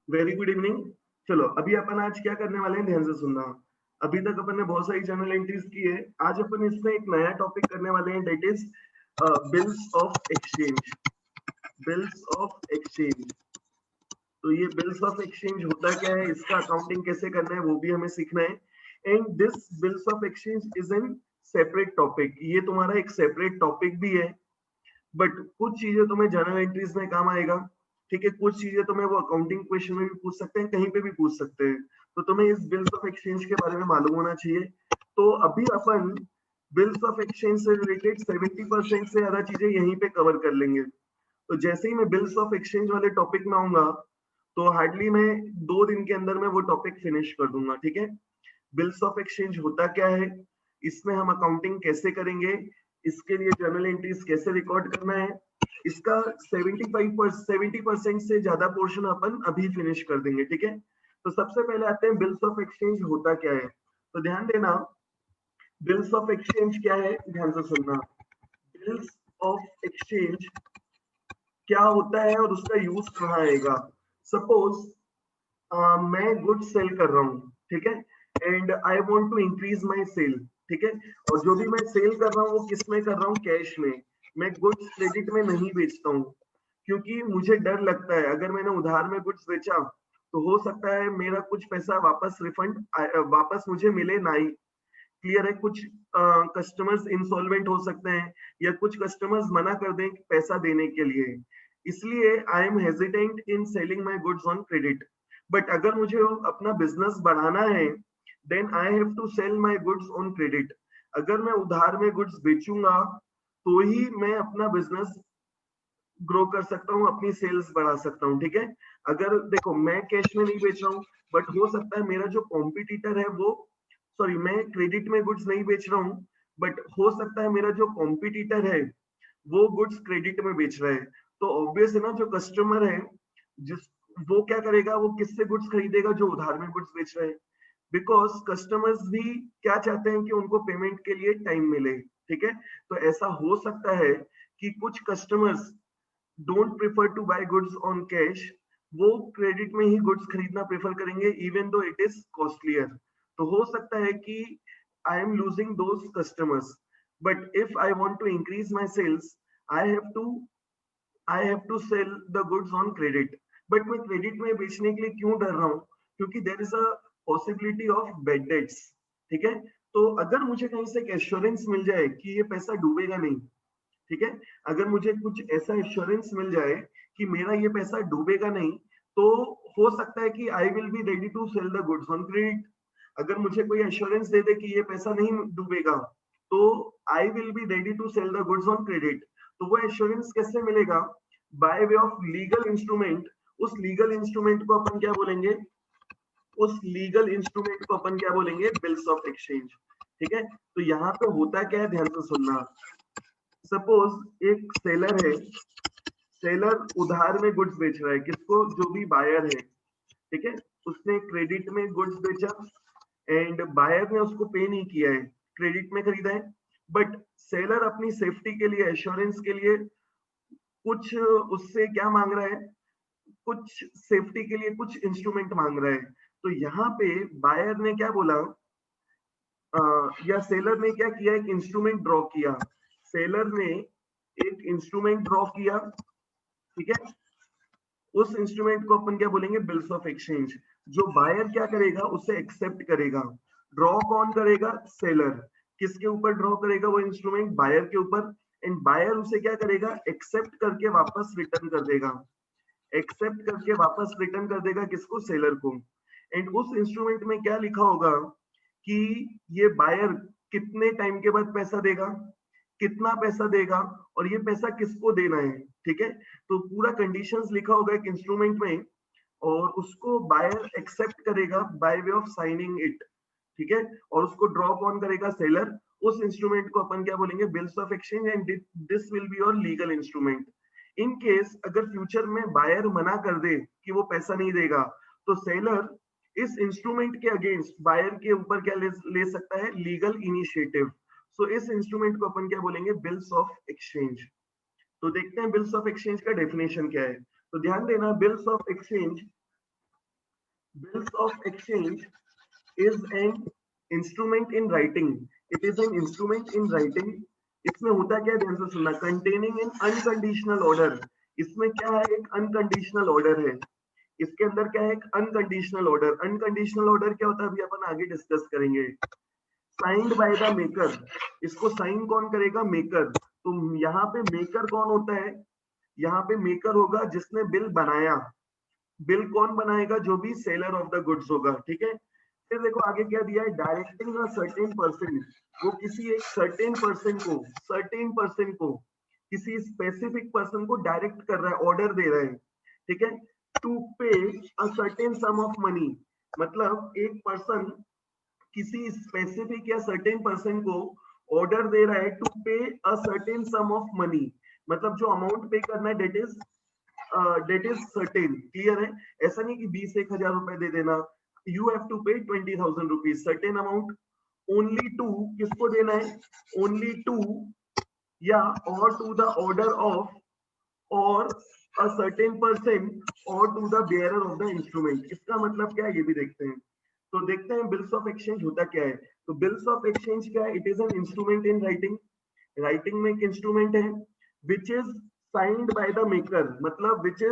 Very good evening. चलो अभी अपन आज क्या करने वाले हैं, ध्यान से सुनना। अभी तक अपन ने बहुत सारी जर्नल एंट्रीज की है। आज अपन इसमें एक नया टॉपिक करने वाले हैं, that is bills of exchange. Bills of exchange. तो ये बिल्स ऑफ एक्सचेंज होता क्या है, इसका अकाउंटिंग कैसे करना है, वो भी हमें सीखना है। And this bills of exchange is an separate topic. ये तुम्हारा एक सेपरेट टॉपिक भी है, बट कुछ चीजें तुम्हें जर्नल एंट्रीज में काम आएगा। ठीक है, कुछ चीजें तुम्हें वो अकाउंटिंग क्वेश्चन में भी पूछ सकते हैं, कहीं पे भी पूछ सकते हैं। तो तुम्हें इस बिल्स ऑफ एक्सचेंज के बारे में मालूम होना चाहिए। तो अभी अपन बिल्स ऑफ एक्सचेंज से रिलेटेड 70% से ज्यादा चीजें यहीं पे कवर कर लेंगे। तो जैसे ही मैं बिल्स ऑफ एक्सचेंज वाले टॉपिक में आऊंगा, तो हार्डली मैं 2 दिन के अंदर में वो टॉपिक फिनिश कर दूंगा। ठीक है, बिल्स ऑफ एक्सचेंज होता क्या है, इसमें हम अकाउंटिंग कैसे करेंगे, इसके लिए जर्नल एंट्रीज कैसे रिकॉर्ड करना है, इसका 70% से ज्यादा पोर्शन अपन अभी फिनिश कर देंगे। ठीक है, तो सबसे पहले आते हैं बिल्स ऑफ एक्सचेंज होता क्या है। तो ध्यान देना, बिल्स ऑफ एक्सचेंज क्या है, ध्यान से सुनना। बिल्स ऑफ एक्सचेंज क्या होता है और उसका यूज कहाँ आएगा। सपोज मैं गुड्स सेल कर रहा हूँ, ठीक है, and I want to increase my sale. ठीक है, और जो भी मैं सेल कर रहा हूँ वो किस में कर रहा हूँ, कैश में। मैं गुड्स क्रेडिट में नहीं बेचता हूँ, क्योंकि मुझे डर लगता है अगर मैंने उधार में गुड्स बेचा तो हो सकता है मेरा कुछ पैसा वापस रिफंड वापस मुझे मिले ना ही। क्लियर है, कुछ कस्टमर्स इंसॉल्वेंट हो सकते हैं, या कुछ कस्टमर्स मना कर दें पैसा देने के लिए। इसलिए I am hesitant in selling my goods on credit. But अगर मुझे अपना बिजनेस बढ़ाना है, then I have to sell my goods on credit. अगर मैं उधार में गुड्स बेचूंगा तो ही मैं अपना बिजनेस ग्रो कर सकता हूँ, अपनी सेल्स बढ़ा सकता हूँ। ठीक है, अगर देखो मैं कैश में नहीं बेच रहा हूँ, बट हो सकता है मेरा जो कॉम्पिटिटर है वो, सॉरी मैं क्रेडिट में गुड्स नहीं बेच रहा हूँ, बट हो सकता है मेरा जो कॉम्पिटिटर है वो गुड्स क्रेडिट में बेच रहा है। तो ऑब्वियस है ना, जो कस्टमर है जिस वो क्या करेगा, वो किससे गुड्स खरीदेगा, जो उधार में गुड्स बेच रहे हैं। बिकॉज कस्टमर्स भी क्या चाहते हैं कि उनको पेमेंट के लिए टाइम मिले। ठीक है, तो ऐसा हो सकता है कि कुछ customers don't prefer to buy goods on cash, वो क्रेडिट में ही गुड्स खरीदना प्रेफर करेंगे even though it is costlier. तो हो सकता है कि I am losing those customers, but if I want to increase my sales, I have to I have to sell the goods on credit. But मैं credit में बेचने के लिए क्यों डर रहा हूँ, क्योंकि there is a possibility of bad debts. ठीक है, तो अगर मुझे कहीं से एक एश्योरेंस मिल जाए कि ये पैसा डूबेगा नहीं, ठीक है, अगर मुझे कुछ ऐसा इंश्योरेंस मिल जाए कि मेरा ये पैसा डूबेगा नहीं, तो हो सकता है कि I will be ready to sell the goods on credit. अगर मुझे कोई एश्योरेंस दे दे कि ये पैसा नहीं डूबेगा, तो I will be ready to sell the goods on credit. तो वो एश्योरेंस कैसे मिलेगा, by way of legal instrument. उस लीगल इंस्ट्रूमेंट को अपन क्या बोलेंगे, उस लीगल इंस्ट्रूमेंट को अपन क्या बोलेंगे, बिल्स ऑफ एक्सचेंज। ठीक है, तो यहाँ पे होता क्या है, ध्यान से सुनना। सपोज एक सेलर है, सेलर उधार में गुड्स बेच रहा है, किसको, जो भी बायर है। ठीक है, उसने क्रेडिट में गुड्स बेचा एंड बायर ने उसको पे नहीं किया है, क्रेडिट में खरीदा है। बट सेलर अपनी सेफ्टी के लिए, एश्योरेंस के लिए कुछ उससे क्या मांग रहा है, कुछ सेफ्टी के लिए कुछ इंस्ट्रूमेंट मांग रहा है। तो यहाँ पे बायर ने क्या बोला, या सेलर ने क्या किया, एक इंस्ट्रूमेंट ड्रॉ किया। सेलर ने एक इंस्ट्रूमेंट ड्रॉ किया, ठीक है, उस इंस्ट्रूमेंट को अपन क्या बोलेंगे, बिल्स ऑफ एक्सचेंज। जो बायर क्या करेगा, उसे एक्सेप्ट करेगा। ड्रॉ कौन करेगा, सेलर। किसके ऊपर ड्रॉ करेगा वो इंस्ट्रूमेंट, बायर के ऊपर। एंड बायर उसे क्या करेगा, एक्सेप्ट करके वापस रिटर्न कर देगा। एक्सेप्ट करके वापस रिटर्न कर देगा किसको, सेलर को। एंड उस इंस्ट्रूमेंट में क्या लिखा होगा कि ये बायर कितने टाइम के बाद पैसा देगा, कितना पैसा देगा, और ये पैसा किसको देना है। ठीक है, तो पूरा कंडीशंस लिखा होगा एक इंस्ट्रूमेंट में, और उसको बायर एक्सेप्ट करेगा bye way of signing it. ठीक है, और उसको ड्रॉ कौन करेगा, सेलर। उस इंस्ट्रूमेंट को अपन क्या बोलेंगे, bills of exchange. And this will be your legal instrument. In case अगर फ्यूचर में बायर मना कर दे कि वो पैसा नहीं देगा, तो सेलर इस इंस्ट्रूमेंट के अगेंस्ट बायर के ऊपर क्या ले सकता है, लीगल इनिशिएटिव। सो इस इंस्ट्रूमेंट को अपन क्या बोलेंगे, बिल्स ऑफ एक्सचेंज। तो देखते हैं बिल्स ऑफ एक्सचेंज का डेफिनेशन क्या है। तो ध्यान देना, bills of exchange Bills of exchange is an instrument in writing. It is an instrument in writing. इसमें होता क्या है, ध्यान से सुनना. Containing an unconditional order. इसमें क्या है, एक अनकंडीशनल ऑर्डर है. इसके अंदर क्या है, एक अनकंडीशनल ऑर्डर. अनकंडीशनल ऑर्डर क्या होता है अभी अपन आगे डिस्कस करेंगे. Signed by the maker. इसको साइन कौन करेगा, मेकर. तो यहाँ पे मेकर कौन होता है, यहाँ पे मेकर होगा जिसने बिल बनाया. बिल कौन बनाएगा, जो भी सेलर ऑफ द गुड्स होगा. ठीक है. फिर देखो आगे क्या दिया है, डायरेक्टिंग अ सर्टेन पर्सन. वो किसी एक सर्टेन पर्सन को किसी स्पेसिफिक पर्सन को डायरेक्ट कर रहा है, ऑर्डर दे रहा है. ठीक है. To pay a certain sum of money. मतलब एक पर्सन किसी स्पेसिफिक या सर्टेन पर्सन को ऑर्डर दे रहा है to pay a certain sum of money. मतलब जो अमाउंट पे करना है डेट इज सर्टेन. क्लियर है. ऐसा नहीं कि 20-1,000 रुपए दे देना. You have to pay 20,000 rupees certain amount. Only to, किसको देना है, ओनली टू या और to the order of or a certain person और to the bearer of the instrument. इसका मतलब क्या है ये भी देखते हैं. तो देखते हैं बिल्स ऑफ एक्सचेंज होता क्या है. तो बिल्स ऑफ एक्सचेंज क्या है, it is an instrument in writing. Writing में एक इंस्ट्रूमेंट है which is signed by the maker. मतलब which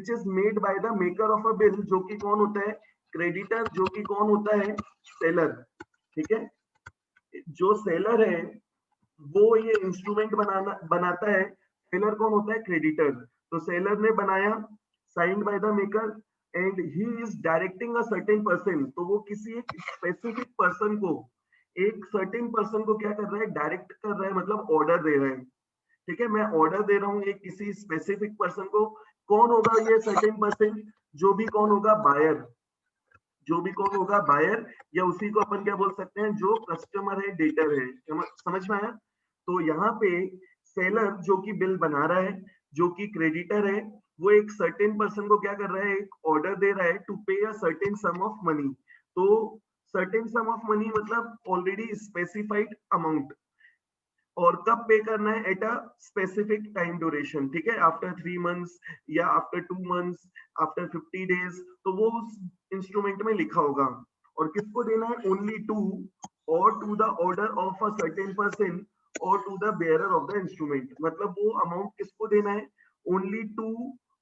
is made by the maker of a bill, जो कि कौन होता है, क्रेडिटर. जो कि कौन होता है, सेलर. ठीक है. जो सेलर है वो ये इंस्ट्रूमेंट बनाता है. सेलर कौन होता है, क्रेडिटर. तो सेलर ने बनाया, signed by the maker, and he is directing a certain person. तो वो किसी एक स्पेसिफिक पर्सन को, एक सर्टेन पर्सन को क्या कर रहा है, डायरेक्ट कर रहा है, मतलब ऑर्डर दे रहा है. ठीक है. मैं ऑर्डर दे रहा हूँ एक किसी स्पेसिफिक पर्सन को. कौन होगा ये सर्टेन पर्सन, जो भी कौन होगा, बायर. जो भी कौन होगा, बायर. या उसी को अपन क्या बोल सकते हैं, जो कस्टमर है, डेटर है. समझ में आया. तो यहाँ पे सेलर जो कि बिल बना रहा है, जो कि क्रेडिटर है, वो एक सर्टेन पर्सन को क्या कर रहा है, एक ऑर्डर दे रहा है to pay a certain sum of money. तो सर्टेन सम ऑफ मनी मतलब ऑलरेडी स्पेसिफाइड अमाउंट. और कब पे करना है, at a specific time duration. ठीक है. आफ्टर 3 मंथ्स या आफ्टर 2 मंथ्स, आफ्टर 50 डेज. तो वो उस इंस्ट्रूमेंट में लिखा होगा. और किसको देना है, ओनली टू और to the order of a certain person और to the bearer of the instrument. मतलब वो अमाउंट किसको देना है, only to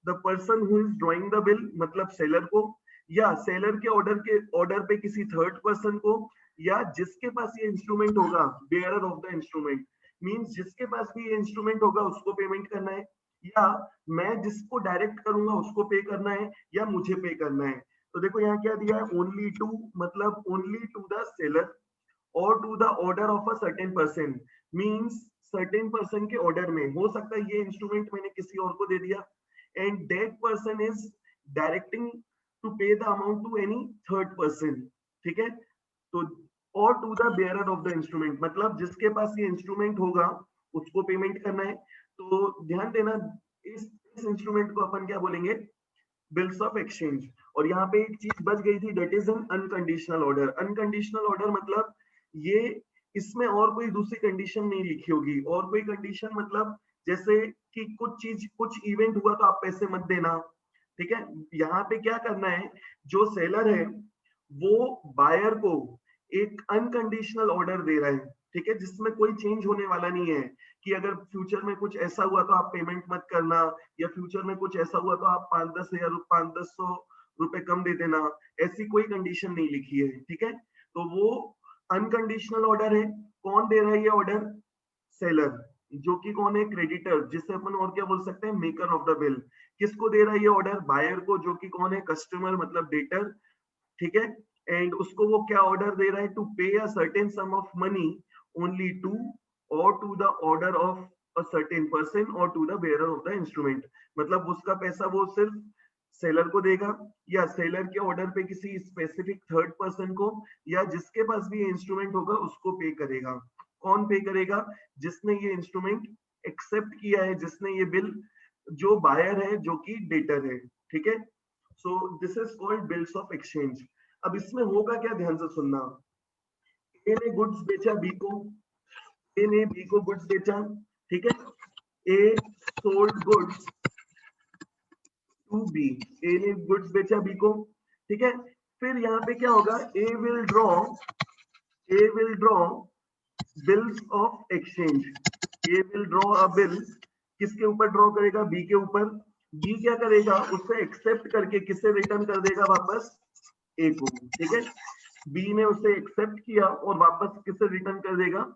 the person who is drawing the bill, मतलब सेलर को. या सेलर के ऑर्डर पे किसी थर्ड पर्सन को. या जिसके पास ये इंस्ट्रूमेंट होगा, bearer of the instrument. Means जिसके पास भी ये इंस्ट्रूमेंट होगा उसको पेमेंट करना है. या मैं जिसको डायरेक्ट करूंगा उसको पे करना है, या मुझे पे करना है. तो देखो यहाँ क्या दिया है, ओनली टू, मतलब only to the seller or to the order of a certain person. Means certain person के ऑर्डर में हो सकता है ये इंस्ट्रूमेंट मैंने किसी और को दे दिया, and that person is directing to pay the amount to any third person. ठीक है. तो और to the bearer of the instrument, मतलब जिसके पास ये इंस्ट्रूमेंट होगा उसको पेमेंट करना है. तो ध्यान देना, इस इंस्ट्रूमेंट को अपन क्या बोलेंगे, बिल्स ऑफ एक्सचेंज. और यहाँ पे एक चीज बच गई थी, that is an unconditional order. Unconditional order मतलब ये, इसमें और कोई दूसरी कंडीशन नहीं लिखी होगी. और कोई कंडीशन मतलब जैसे कि कुछ इवेंट हुआ तो आप पैसे मत देना. ठीक है. यहाँ पे क्या करना है, जो सेलर है वो बायर को एक अनकंडीशनल ऑर्डर दे रहा है. ठीक है. जिसमें कोई चेंज होने वाला नहीं है कि अगर फ्यूचर में कुछ ऐसा हुआ तो आप पेमेंट मत करना, या फ्यूचर में कुछ ऐसा हुआ तो आप 5-10 रुपए कम दे देना. ऐसी कोई कंडीशन नहीं लिखी है. ठीक है. तो वो अनकंडीशनल ऑर्डर है. कौन दे रहा है ये ऑर्डर, सेलर. जो कि कौन है, क्रेडिटर, जिसे अपन और क्या बोल सकते हैं, मेकर ऑफ द बिल. किसको दे रहा है ये ऑर्डर, बायर को, जो कि कौन है, कस्टमर मतलब डेटर. ठीक है. एंड उसको वो क्या ऑर्डर दे रहा है, to pay a certain sum of money only to और to the order of a certain person और to the bearer of the instrument. मतलब उसका पैसा वो सिर्फ सेलर को देगा, या सेलर के ऑर्डर पे किसी स्पेसिफिक थर्ड पर्सन को, या जिसके पास भी ये इंस्ट्रूमेंट होगा उसको पे करेगा. कौन पे करेगा, जिसने ये इंस्ट्रूमेंट एक्सेप्ट किया है, जिसने ये बिल, जो बायर है, जो कि डेटर है. ठीक है. So this is called bills of exchange. अब इसमें होगा क्या, ध्यान से सुनना. ए ने गुड्स बेचा बी को, ए ने बी को गुड्स बेचा. ठीक है. A sold goods to B. A ने गुड्स बेचा बी को. ठीक है। फिर यहाँ पे क्या होगा, A will draw bills of exchange. A will draw a bill, किसके ऊपर ड्रॉ करेगा, बी के ऊपर। बी क्या करेगा, उससे एक्सेप्ट करके किसे रिटर्न कर देगा वापस, ए को। ठीक है, बी ने उसे एक्सेप्ट किया और वापस किसे रिटर्न कर देगा,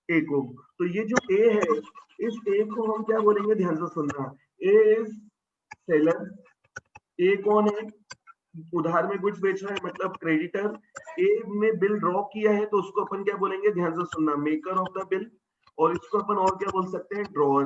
ए को। तो ये जो ए है, इस ए को हम क्या बोलेंगे, ध्यान से सुनना। ए इज सेलर। ए कौन है, उधार में कुछ बेच रहा है, मतलब क्रेडिटर। ए ने बिल ड्रॉ किया है तो उसको अपन क्या बोलेंगे, ध्यान से सुनना, मेकर ऑफ द बिल। और इसको अपन और क्या बोल सकते हैं, ड्रॉअर।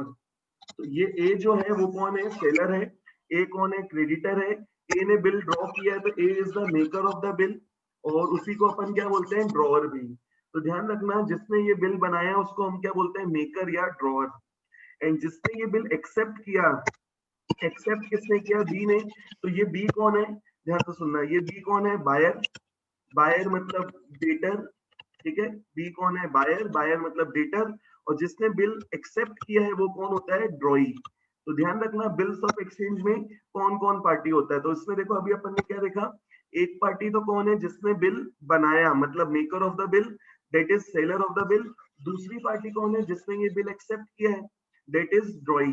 तो ये ए जो है वो कौन है, सेलर है। ए कौन है, क्रेडिटर है। ए ने बिल ड्रॉ किया है तो A is the maker of the bill, और उसी को अपन क्या बोलते हैं, ड्रॉअर भी। तो ध्यान रखना, जिसने ये बिल बनाया है उसको हम क्या बोलते हैं, मेकर या ड्रॉअर। एंड जिसने ये बिल एक्सेप्ट किया, एक्सेप्ट किसने किया, बी ने। तो ये बी कौन है, ध्यान से सुनना, ये बी कौन है, बायर। बायर मतलब डेटर। ठीक है, बी कौन है, बायर। बायर मतलब डेटर। और जिसने बिल एक्सेप्ट किया है वो कौन होता है, ड्रॉई। तो ध्यान रखना, बिल्स ऑफ एक्सचेंज में कौन कौन पार्टी होता है। तो इसमें देखो, अभी अपन ने क्या देखा, एक पार्टी तो कौन है, जिसने बिल बनाया, मतलब maker of the bill, that is seller of the bill. दूसरी पार्टी कौन है, जिसने ये बिल एक्सेप्ट किया है, दैट इज ड्रॉई।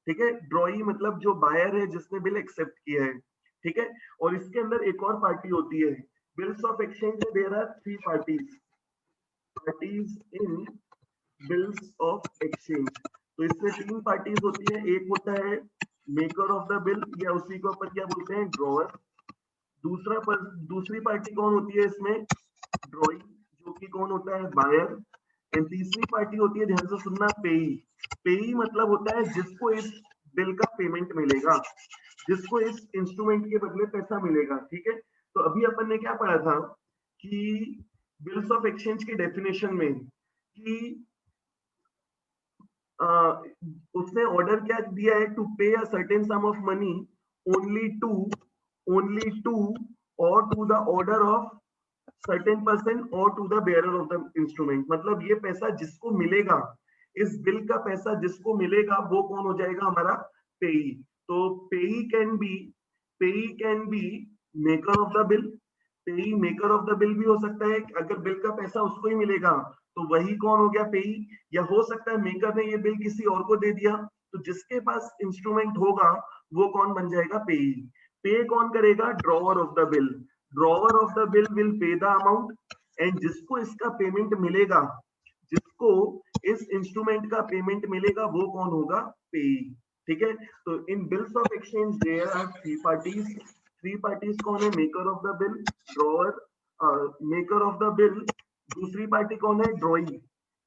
ठीक है, ड्रॉई मतलब जो बायर है, जिसने बिल एक्सेप्ट किया है। ठीक है, और इसके अंदर एक और पार्टी होती है, बिल्स ऑफ एक्सचेंज में there are three parties in bills of exchange. तो इसमें तीन पार्टीज होती है, एक होता है मेकर ऑफ द बिल, या उसी को अपन क्या बोलते हैं, ड्रॉअर। दूसरी पार्टी कौन होती है इसमें, ड्रॉइंग, जो कि कौन होता है, बायर। एंड तीसरी पार्टी होती है, ध्यान से सुनना, पेई। पेई मतलब होता है जिसको इस बिल का पेमेंट मिलेगा, जिसको इस इंस्ट्रूमेंट के बदले पैसा मिलेगा। ठीक है, तो अभी अपन ने क्या पढ़ा था कि बिल्स ऑफ एक्सचेंज की डेफिनेशन में, कि उसने ऑर्डर क्या दिया है, to pay a certain sum of money only to only to और to the order of certain person और to the bearer of the instrument. मतलब ये पैसा जिसको मिलेगा, इस बिल का पैसा जिसको मिलेगा, वो कौन हो जाएगा, हमारा पेई। तो पेई can be maker of the bill. पेई मेकर ऑफ द बिल भी हो सकता है, अगर बिल का पैसा उसको ही मिलेगा तो वही कौन हो गया, पेई। या हो सकता है मेकर ने ये बिल किसी और को दे दिया, तो जिसके पास इंस्ट्रूमेंट होगा वो कौन बन जाएगा, पेई। पे कौन करेगा, drawer of the bill. Drawer of the bill will pay the amount. And जिसको इसका पेमेंट मिलेगा, जिसको इस इंस्ट्रूमेंट का पेमेंट मिलेगा, वो कौन होगा, पेई। ठीक है, तो in bills of exchange there are three parties कौन है, maker of the bill, drawer, maker of the bill. दूसरी पार्टी कौन है, ड्रॉई।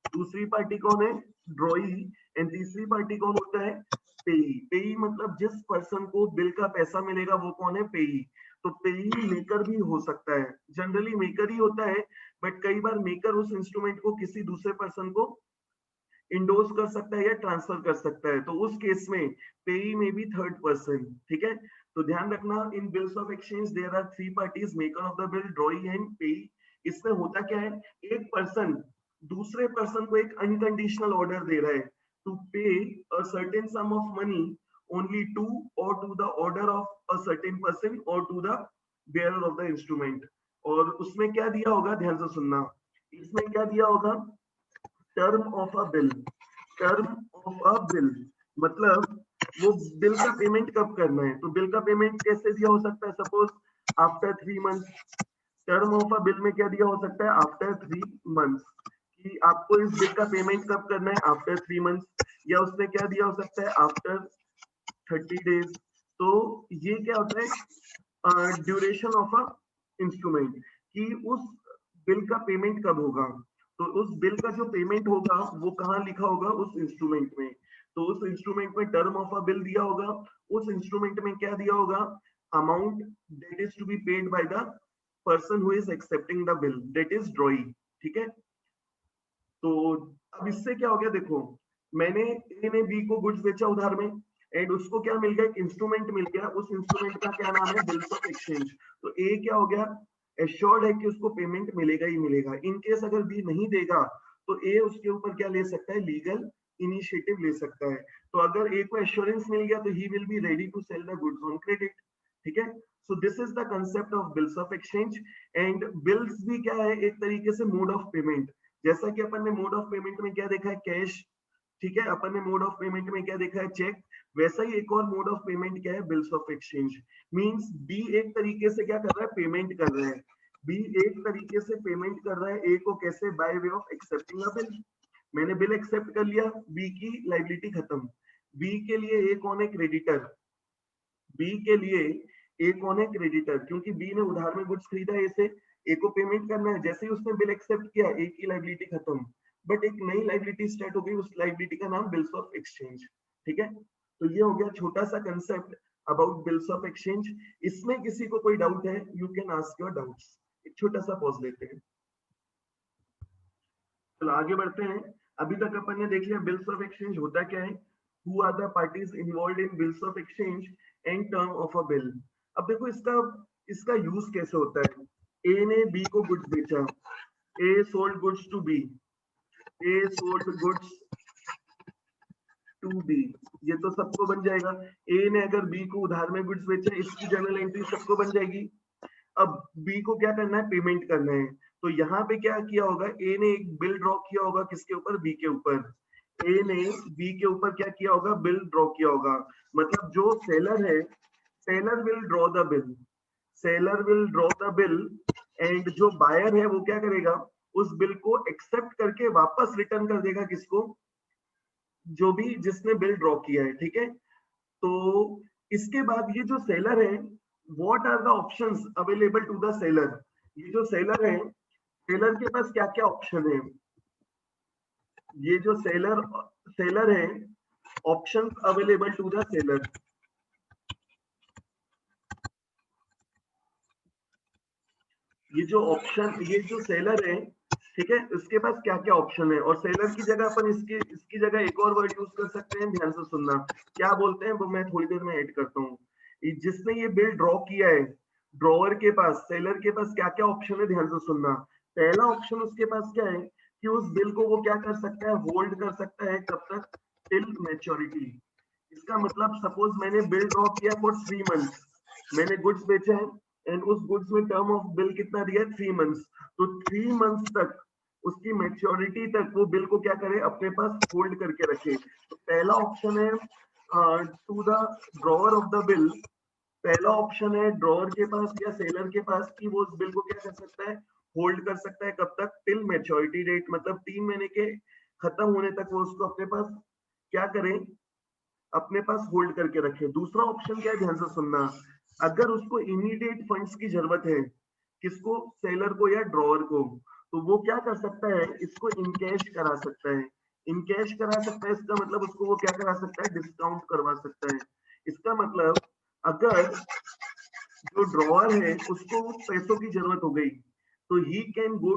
दूसरी पार्टी कौन है, ड्रॉई। एंड तीसरी पार्टी कौन होता है, पेई। पेई मतलब जिस पर्सन को बिल का पैसा मिलेगा वो कौन है, पेई। तो पेई मेकर भी हो सकता है, जनरली मेकर ही होता है, बट कई बार मेकर उस इंस्ट्रूमेंट को किसी दूसरे पर्सन को इंडोर्स कर सकता है या ट्रांसफर कर सकता है, तो उस केस में पेई में भी थर्ड पर्सन। ठीक है, तो ध्यान रखना, in bills of exchange there are three parties, maker of the bill, drawee and payee. इसमें होता क्या है, एक पर्सन दूसरे पर्सन को एक अनकंडीशनल ऑर्डर दे रहा है to pay a certain sum of money only to और to the order of a certain person और to the bearer of the instrument. और उसमें क्या दिया होगा, ध्यान से सुनना, इसमें क्या दिया होगा, term of a bill. Term of a bill मतलब वो बिल का पेमेंट कब करना है। तो बिल का पेमेंट कैसे दिया हो सकता है, suppose after 3 months. Term of a bill में क्या दिया हो सकता है, आफ्टर 3 मंथ्स, कि आपको इस बिल का पेमेंट कब करना है, आफ्टर 3 मंथ्स। या उसने क्या दिया हो सकता है, आफ्टर 30 डेज। तो ये क्या होता है, ड्यूरेशन ऑफ अ इंस्ट्रूमेंट, कि उस बिल का पेमेंट कब होगा। तो उस बिल का जो पेमेंट होगा वो कहाँ लिखा होगा, उस इंस्ट्रूमेंट में। तो उस इंस्ट्रूमेंट में टर्म ऑफ अ बिल दिया होगा, उस इंस्ट्रूमेंट में क्या दिया होगा, amount that is to be paid by the person who is accepting the bill, that is drawee. ठीक है, तो अब इससे क्या हो गया, देखो, मैंने ए ने बी को गुड्स बेचा उधार में, एंड उसको क्या मिल गया, एक इंस्ट्रूमेंट मिल गया, उस इंस्ट्रूमेंट का क्या नाम है, बिल्स ऑफ एक्सचेंज। तो ए क्या हो गया, एश्योर्ड है कि उसको पेमेंट मिलेगा ही मिलेगा। इन केस अगर बी नहीं देगा तो ए उसके ऊपर क्या ले सकता है, लीगल इनिशिएटिव ले सकता है। तो अगर ए को एश्योरेंस मिल गया तो he will be ready to sell the goods on credit. ठीक है, so this is the concept of bills of exchange. And bills भी क्या है, एक तरीके से मोड ऑफ पेमेंट। जैसा कि अपन ने मोड ऑफ पेमेंट में क्या देखा है, कैश, ठीक है, अपन ने मोड ऑफ पेमेंट में क्या देखा है, चेक। वैसा ही एक और मोड ऑफ पेमेंट क्या है, बिल्स ऑफ एक्सचेंज। मींस बी एक तरीके से क्या कर रहा है, पेमेंट कर रहा है। बी एक तरीके से पेमेंट कर रहा है ए को, कैसे, bye way of accepting a bill. मैंने बिल एक्सेप्ट कर लिया, बी की लाइबिलिटी खत्म। बी के लिए ए कौन है, क्रेडिटर। बी के लिए ए कौन है, क्रेडिटर, क्योंकि बी ने उधार में गुड्स खरीदा ए से, ए को पेमेंट करना है। जैसे ही उसने बिल एक्सेप्ट किया, ए की लाइबिलिटी खत्म, बट एक नई लाइबिलिटी स्टार्ट हो गई, उस लाइबिलिटी का नाम बिल्स ऑफ एक्सचेंज। ठीक है, तो ये हो गया छोटा सा concept about bills of exchange. इसमें किसी को कोई डाउट है, you can ask your doubts. एक छोटा सा पॉज लेते हैं, चलो आगे बढ़ते हैं। अभी तक अपन ने देख लिया बिल्स ऑफ एक्सचेंज होता क्या है, who are the parties involved in bills of exchange and term of a bill. अब देखो इसका इसका यूज कैसे होता है। ए ने बी को गुड्स बेचा, A sold goods to B, A sold goods to B, ये तो सबको बन जाएगा। ए ने अगर बी को उधार में गुड्स बेचा, इसकी जर्नल एंट्री सबको बन जाएगी। अब बी को क्या करना है, पेमेंट करना है। तो यहाँ पे क्या किया होगा, ए ने एक बिल ड्रॉ किया होगा, किसके ऊपर, बी के ऊपर। ए ने बी के ऊपर क्या किया होगा, बिल ड्रॉ किया होगा। मतलब जो सेलर है, seller will draw the bill, seller will draw the bill. And जो बायर है वो क्या करेगा, उस बिल को एक्सेप्ट करके वापस रिटर्न कर देगा, किसको, जो भी जिसने बिल ड्रॉ किया है। ठीक है, तो इसके बाद ये जो सेलर है, what are the options available to the seller. ये जो सेलर है, सेलर के पास क्या क्या ऑप्शन है। ये जो सेलर सेलर है, options available to the seller. ये जो ऑप्शन, ये जो सेलर है, ठीक है, इसके पास क्या क्या ऑप्शन है। और सेलर की जगह अपन इसकी जगह एक और वर्ड यूज कर सकते हैं, ध्यान से सुनना। क्या बोलते हैं वो मैं थोड़ी देर में ऐड करता हूँ। जिसने ये बिल ड्रॉ किया है, ड्रॉवर के पास, सेलर के पास क्या क्या ऑप्शन है, ध्यान से सुनना। पहला ऑप्शन उसके पास क्या है, कि उस बिल को वो क्या कर सकता है, होल्ड कर सकता है, कब तक, टिल मैच्योरिटी। इसका मतलब सपोज मैंने बिल ड्रॉ किया फॉर 3 मंथ्स, मैंने गुड्स बेचे हैं, एंड उस गुड्स में टर्म ऑफ बिल कितना दिया है, 3 मंथ्स। तो 3 मंथ्स तक, उसकी मैच्योरिटी तक वो बिल को क्या करे, अपने पास होल्ड करके रखे। तो पहला ऑप्शन है to the drawer of the bill, पहला ऑप्शन है ड्रॉवर के पास या सेलर के पास, कि वो उस बिल को क्या कर सकता है, होल्ड कर सकता है, कब तक, टिल मैच्योरिटी डेट, मतलब 3 महीने के खत्म होने तक वो उसको अपने पास क्या करें, अपने पास होल्ड करके रखे। दूसरा ऑप्शन क्या है, ध्यान से सुनना। अगर उसको इमीडिएट फंड्स की जरूरत है, किसको, सेलर को या ड्रॉवर को, तो वो क्या कर सकता है, इसको इनकैश करा सकता है। इनकैश करा सकता है, इसका मतलब उसको वो क्या करा सकता है, डिस्काउंट करवा सकता है। इसका मतलब अगर जो ड्रॉवर है उसको पैसों की जरूरत हो गई, तो he can go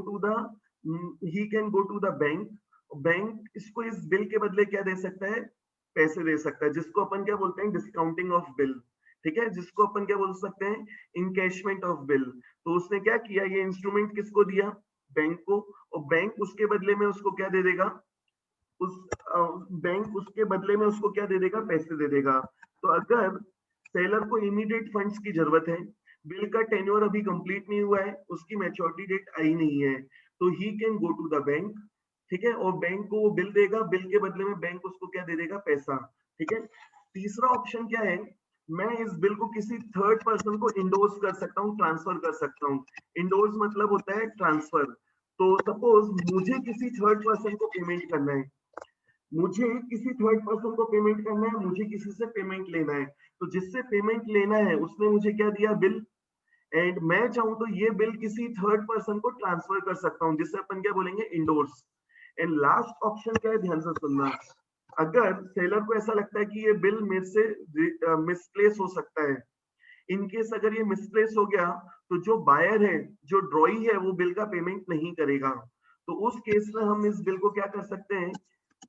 to the bank. Bank इसको इस बिल के बदले क्या दे सकता है, पैसे दे सकता है, जिसको अपन क्या बोलते हैं, डिस्काउंटिंग ऑफ बिल। ठीक है, जिसको अपन क्या बोल सकते हैं, इनकैशमेंट ऑफ बिल। तो उसने क्या किया, ये इंस्ट्रूमेंट किसको दिया, बैंक को, और बैंक उसके बदले में उसको क्या दे देगा, उस बैंक उसके बदले में उसको क्या दे देगा, पैसे दे देगा। तो अगर सेलर को इमीडिएट फंड्स की जरूरत है, बिल का टेन्योर अभी कंप्लीट नहीं हुआ है, उसकी मैच्योरिटी डेट आई नहीं है, तो he can go to the bank. ठीक है, और बैंक को वो बिल देगा, बिल के बदले में बैंक उसको क्या दे देगा, पैसा। ठीक है, तीसरा ऑप्शन क्या है, मैं इस बिल को किसी थर्ड पर्सन को इंडोर्स कर सकता हूँ, ट्रांसफर कर सकता हूँ। इंडोर्स मतलब होता है ट्रांसफर। तो सपोज मुझे किसी थर्ड पर्सन को पेमेंट करना है, मुझे किसी थर्ड पर्सन को पेमेंट करना है, मुझे किसी से पेमेंट लेना है। तो जिससे पेमेंट लेना है उसने मुझे क्या दिया, बिल। एंड मैं चाहूं तो ये बिल किसी थर्ड पर्सन को ट्रांसफर कर सकता हूं, जिससे अपन क्या बोलेंगे, इंडोर्स। एंड लास्ट ऑप्शन क्या है, ध्यान से सुनना। अगर सेलर को ऐसा लगता है कि ये बिल मेरे से मिसप्लेस हो सकता है, इनकेस अगर ये मिसप्लेस हो गया, तो जो बायर है, जो ड्रॉई है, वो बिल का पेमेंट नहीं करेगा। तो उस केस में हम इस बिल को क्या कर सकते हैं,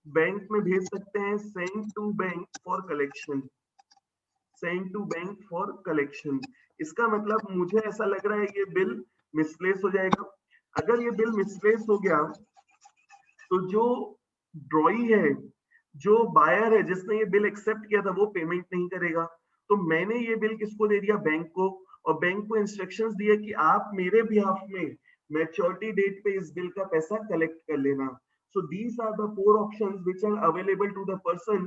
बैंक में भेज सकते हैं, send to bank for collection, send to bank for collection. इसका मतलब मुझे ऐसा लग रहा है ये बिल मिसप्लेस हो जाएगा। अगर ये बिल मिसप्लेस हो गया, तो जो ड्रॉई है, जो बायर है, जिसने ये बिल एक्सेप्ट किया था, वो पेमेंट नहीं करेगा। तो मैंने ये बिल किसको दे दिया, बैंक को, और बैंक को इंस्ट्रक्शंस दिए कि आप मेरे बिहाफ में मैच्योरिटी डेट पे इस बिल का पैसा कलेक्ट कर लेना. So these are the four options which are available to the person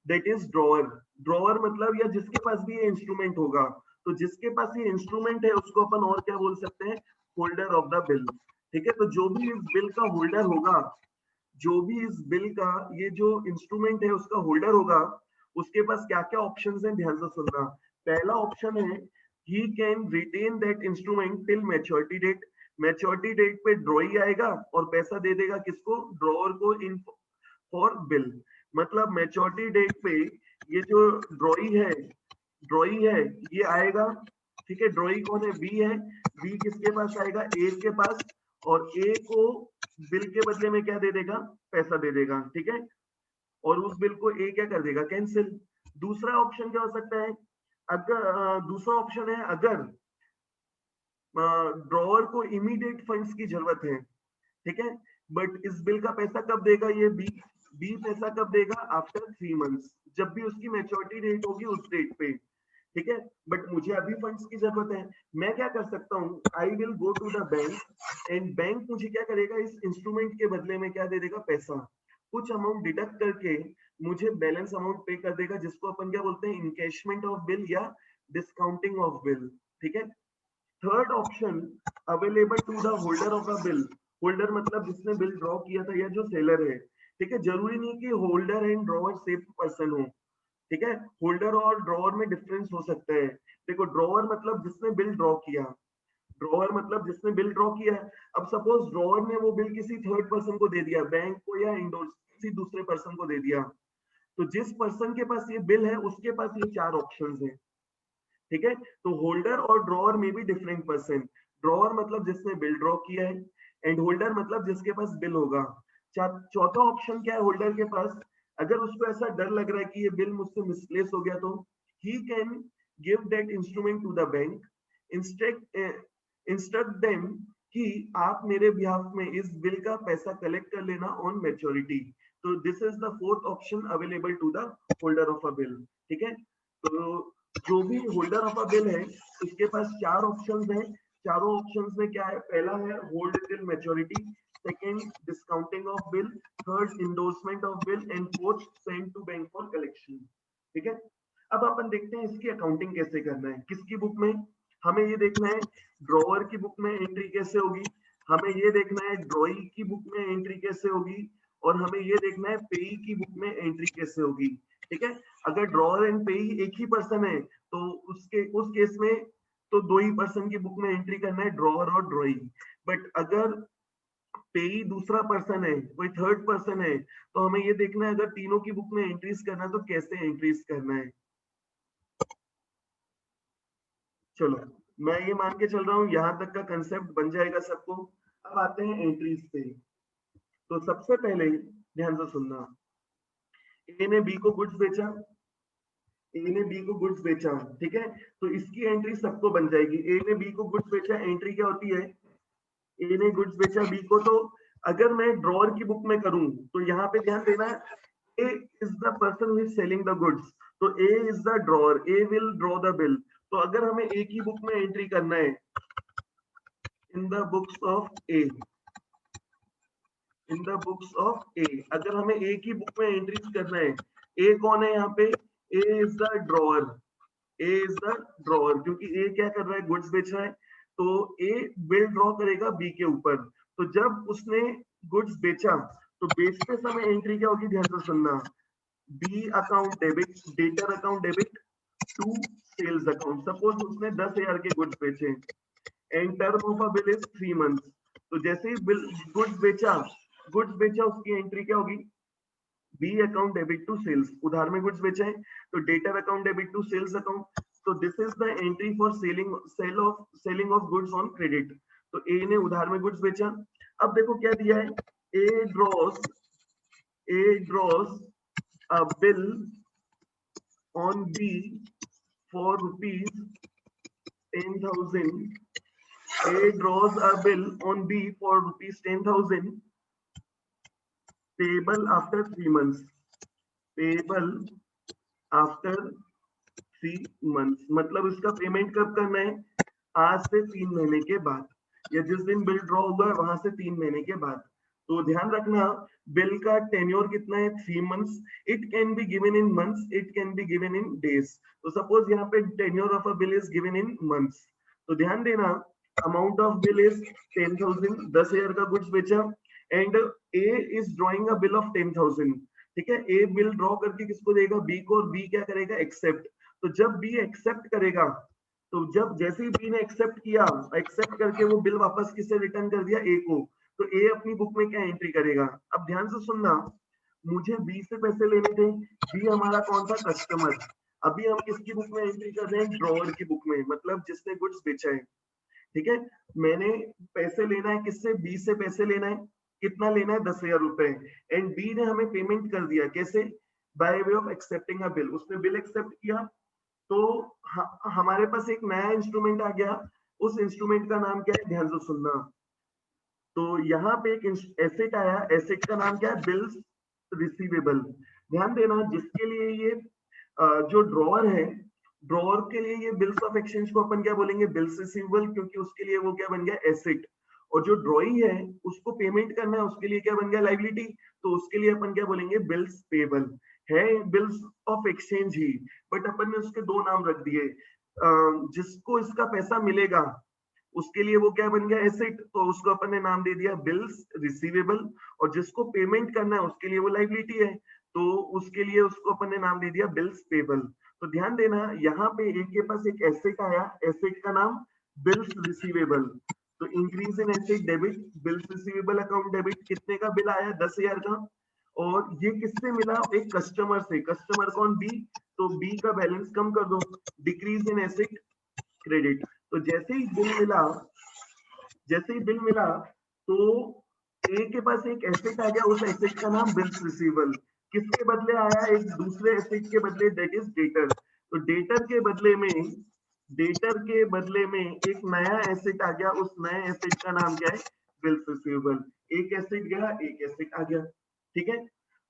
that is drawer. Drawer मतलब या जिसके पास भी ये इंस्ट्रूमेंट होगा, तो जिसके पास ये इंस्ट्रूमेंट है उसको अपन और क्या बोल सकते हैं, होल्डर ऑफ द बिल. ठीक है, तो जो भी इस बिल का होल्डर होगा, जो भी इस बिल का ये जो इंस्ट्रूमेंट है उसका होल्डर होगा, उसके पास क्या क्या ऑप्शंस हैं ध्यान से सुनना. पहला ऑप्शन है he can retain that instrument till maturity date. Maturity date पे ड्रॉई आएगा और पैसा दे देगा किसको, ड्रॉअर को, इन फॉर बिल. मतलब मैच्योरिटी डेट पे ये जो ड्रॉई है ये आएगा. ठीक है, ड्रॉई कौन है, बी है. बी किसके पास आएगा, ए के पास, और ए को बिल के बदले में क्या दे देगा, पैसा दे देगा. ठीक है, और उस बिल को ए क्या कर देगा, कैंसिल. दूसरा ऑप्शन क्या हो सकता है, अगर दूसरा ऑप्शन है अगर ड्रॉअर को इमीडिएट फंड्स की जरूरत है. ठीक है, बट इस बिल का पैसा कब देगा ये बी पैसा कब देगा, आफ्टर 3 मंथ्स, जब भी उसकी मैच्योरिटी डेट होगी उस डेट पे. ठीक है, बट मुझे अभी फंड्स की जरूरत है. मैं क्या कर सकता हूँ, I will go to the bank and bank मुझे क्या करेगा, इस इंस्ट्रूमेंट के बदले में क्या दे देगा, पैसा. कुछ अमाउंट डिडक्ट करके मुझे बैलेंस अमाउंट पे कर देगा, जिसको अपन क्या बोलते हैं, इनकैशमेंट ऑफ बिल या डिस्काउंटिंग ऑफ बिल. ठीक है, third option available to the holder of the bill. Holder मतलब जिसने बिल ड्रॉ किया था या जो सेलर है. ठीक है, जरूरी नहीं कि holder and drawer same person हो. ठीक है, होल्डर और ड्रॉअर में डिफरेंस हो सकता है. देखो, ड्रॉअर मतलब जिसने बिल ड्रॉ किया, ड्रॉअर मतलब जिसने बिल ड्रॉ किया. अब सपोज ड्रॉअर ने वो बिल किसी थर्ड पर्सन को दे दिया, बैंक को या इंडोर्स किसी दूसरे पर्सन को दे दिया, तो जिस पर्सन के पास ये बिल है उसके पास ये चार ऑप्शंस हैं. ठीक है, तो होल्डर और ड्रॉअर में भी डिफरेंट पर्सन. ड्रॉअर मतलब जिसने बिल ड्रॉ किया है, एंड होल्डर मतलब जिसके पास बिल होगा. चौथा ऑप्शन क्या है होल्डर के पास, अगर उसको ऐसा डर लग रहा है कि ये बिल मुझसे मिसप्लेस हो गया, तो he can give that instrument to the bank, instruct them कि आप मेरे बिहाफ में इस बिल का पैसा कलेक्ट कर लेना ऑन मैच्योरिटी. तो this is the fourth option available to the holder of a bill. ठीक है, तो जो भी होल्डर ऑफ अ बिल है उसके पास चार ऑप्शंस हैं. चारों ऑप्शंस में क्या है, पहला है hold till maturity, second discounting of bill, third endorsement of bill, and fourth send to bank for collection. ठीक है, अब अपन देखते हैं इसकी अकाउंटिंग कैसे करना है. किसकी बुक में, हमें ये देखना है ड्रॉअर की बुक में एंट्री कैसे होगी, हमें ये देखना है ड्रॉई की बुक में एंट्री कैसे होगी, और हमें ये देखना है पेई की बुक में एंट्री कैसे होगी. ठीक है, अगर ड्रॉअर एंड पेई एक ही पर्सन है तो उस केस में तो दो ही पर्सन की बुक में एंट्री करना है, ड्रॉअर और ड्रॉई. बट अगर पेई दूसरा पर्सन है, कोई थर्ड पर्सन है, तो हमें ये देखना है अगर तीनों की बुक में एंट्रीज करना है तो कैसे एंट्रीज करना है. चलो, मैं ये मान के चल रहा हूँ यहाँ तक का कंसेप्ट बन जाएगा सबको. अब आते हैं एंट्रीज पे. तो सबसे पहले ध्यान से सुनना, ए ने बी को गुड्स बेचा, ए ने बी को गुड्स बेचा. ठीक है, तो इसकी एंट्री सबको बन जाएगी. ए ने बी को गुड्स बेचा, एंट्री क्या होती है, ए ने गुड्स बेचा बी को. तो अगर मैं ड्रॉअर की बुक में करूं तो यहाँ पे ध्यान देना है, A is the person who is selling the goods, तो A is the drawer, A will draw the bill. तो अगर हमें ए की बुक में एंट्री करना है, in the books of A, in the books of A, अगर हमें ए की बुक में एंट्रीज करना है, ए कौन है यहाँ पे, A is the drawer, A is the drawer, क्योंकि ए क्या कर रहा है, गुड्स बेच रहा है. तो ए बिल ड्रॉ करेगा बी के ऊपर. तो जब उसने गुड्स बेचा तो बेचते समय एंट्री क्या होगी, ध्यान से सुनना, B account debit, debtor account debit to sales account. Suppose उसने 10,000 के गुड्स बेचे and term of a bill is 3 months. तो जैसे ही बिल गुड्स बेचा उसकी एंट्री क्या होगी, B account debit to sales, उधार में गुड्स बेचे हैं तो debtor account debit to sales account. तो this is the entry for selling of goods on credit. तो ए ने उधार में गुड्स बेचा. अब देखो क्या दिया है, A draws a bill on B for ₹10,000. A draws a bill on B for ₹10,000 payable after 3 months. Payable after 3 months, मतलब इसका पेमेंट कब करना है? आज से 3 महीने के बाद, या जिस दिन बिल ड्रॉ होगा वहां से 3 महीने के बाद। तो ध्यान रखना, बिल का टेन्योर कितना है? 3 months. It can be given in months, it can be given in days. तो सपोज यहाँ पे tenure of a bill is given in months, तो ध्यान देना अमाउंट ऑफ बिल इज 10,000, 10,000 का गुड्स बेचा, and A is drawing a bill of 10,000। ठीक है, ए बिल ड्रॉ करके किसको देगा? बी को, और बी क्या करेगा? एक्सेप्ट। तो जब बी एक्सेप्ट करेगा, तो जब जैसे ही बी ने एक्सेप्ट किया, एक्सेप्ट करके वो बिल वापस किसे रिटर्न कर दिया? ए को। तो ए अपनी बुक में क्या एंट्री करेगा? अब ध्यान से सुनना, मुझे बी से पैसे लेने थे, बी हमारा कौन था? कस्टमर। अभी हम किसकी बुक में एंट्री कर रहे हैं? ड्रॉवर की बुक में, मतलब जिसने गुड्स बेचा है। ठीक है, मैंने पैसे लेना है किससे? बी से पैसे लेना है। कितना लेना है? 10,000 रुपए। एंड बी ने हमें पेमेंट कर दिया, कैसे? Bye way of accepting a bill. उसने बिल एक्सेप्ट किया, तो हमारे पास एक नया इंस्ट्रूमेंट आ गया। उस इंस्ट्रूमेंट का नाम क्या है? ध्यान से सुनना। तो यहाँ पे एक एसेट आया, एसेट का नाम क्या है? Bills receivable. ध्यान देना, जिसके लिए ये जो ड्रॉअर है, ड्रॉअर के लिए ये बिल्स ऑफ एक्सचेंज को अपन क्या बोलेंगे? बिल्स रिसीवेबल, क्योंकि उसके लिए वो क्या बन गया? एसेट। और जो ड्रॉइंग है उसको पेमेंट करना है, उसके लिए क्या बन गया? लाइबिलिटी। तो उसके लिए अपन क्या बोलेंगे? Bills payable. है बिल्स ऑफ एक्सचेंज ही, बट अपन ने उसके दो नाम रख दिए। जिसको इसका पैसा मिलेगा उसके लिए वो क्या बन गया? एसेट, तो उसको अपन ने नाम दे दिया बिल्स रिसीवेबल। और जिसको पेमेंट करना है उसके लिए वो लाइबिलिटी है, तो उसके लिए उसको अपन ने नाम दे दिया बिल्स पेबल। तो ध्यान देना, यहाँ पे एक के पास एक एसेट आया, एसेट का नाम बिल्स रिसीवेबल। तो increase in asset debit, bills receivable account debit. कितने का बिल आया? 10,000 का। और ये किससे मिला? एक कस्टमर से। कस्टमर कौन? बी। तो बी का बैलेंस कम कर दो, डिक्रीज इन एसेट क्रेडिट। तो जैसे ही बिल मिला, तो ए के पास एक एसेट आ गया, उस एसेट का नाम बिल्स रिसीवेबल। किसके बदले आया? एक दूसरे एसेट के बदले, दैट इज डेटर। तो डेटर के बदले में एक नया एसेट आ गया, उस नए एसेट का नाम क्या है? Bills receivable. एक एसेट गया, एक एसेट आ गया। ठीक है,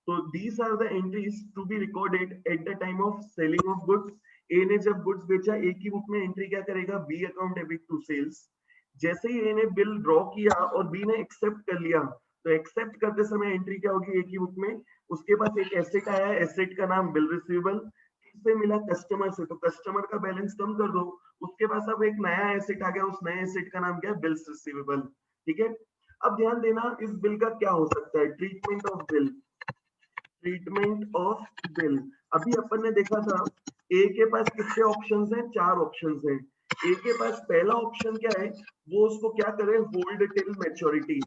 तो these are the entries to be recorded at the time of selling of goods. A ने जब गुड्स बेचा, ए की बुक में एंट्री क्या करेगा? B account debit to sales. जैसे ही ए ने बिल ड्रॉ किया और बी ने एक्सेप्ट कर लिया, तो एक्सेप्ट करते समय एंट्री क्या होगी? ए की बुक में उसके पास एक एसेट आया, एसेट का नाम बिल रिसीवेबल। किससे मिला? कस्टमर से। तो कस्टमर का बैलेंस कम कर दो, उसके पास अब एक नया एसेट आ गया, उस नए एसेट का नाम क्या है? Bills receivable. ठीक है, अब ध्यान देना, इस बिल का क्या हो सकता है? Treatment of bill. Treatment of bill, अभी अपन ने देखा था ए के पास कितने ऑप्शंस हैं? 4 ऑप्शंस हैं। ए के पास पहला ऑप्शन क्या है? वो उसको क्या करे? Hold till maturity.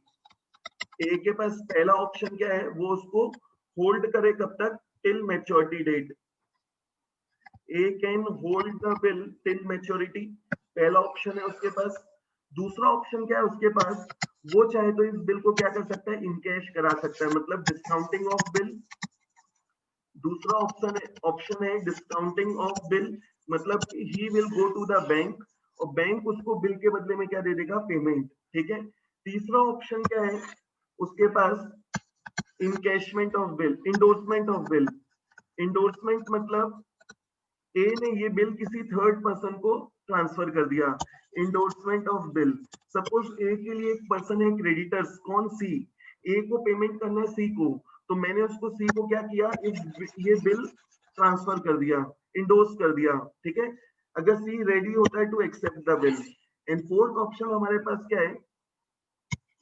ए के पास पहला ऑप्शन क्या है? वो उसको होल्ड करे कब तक? Till maturity date. A can hold the bill till maturity, पहला ऑप्शन है उसके पास। दूसरा ऑप्शन क्या है उसके पास? वो चाहे तो इस बिल को क्या कर सकता है? इनकैश करा सकता है, मतलब डिस्काउंटिंग ऑफ बिल। दूसरा ऑप्शन है डिस्काउंटिंग ऑफ बिल, मतलब he will go to the bank, और बैंक उसको बिल के बदले में क्या दे देगा? पेमेंट। ठीक है, तीसरा ऑप्शन क्या है उसके पास? Encashment of bill, endorsement of bill. Endorsement मतलब ए ने ये बिल किसी थर्ड पर्सन को ट्रांसफर कर दिया। इंडोर्समेंट ऑफ बिल, सपोज ए के लिए एक पर्सन है क्रेडिटर्स, कौन? सी। ए को पेमेंट करना है सी को, तो मैंने उसको सी को क्या किया? ये बिल ट्रांसफर कर दिया, इंडोर्स कर दिया। ठीक है, अगर सी रेडी होता है to accept the bill. And fourth option हमारे पास क्या है?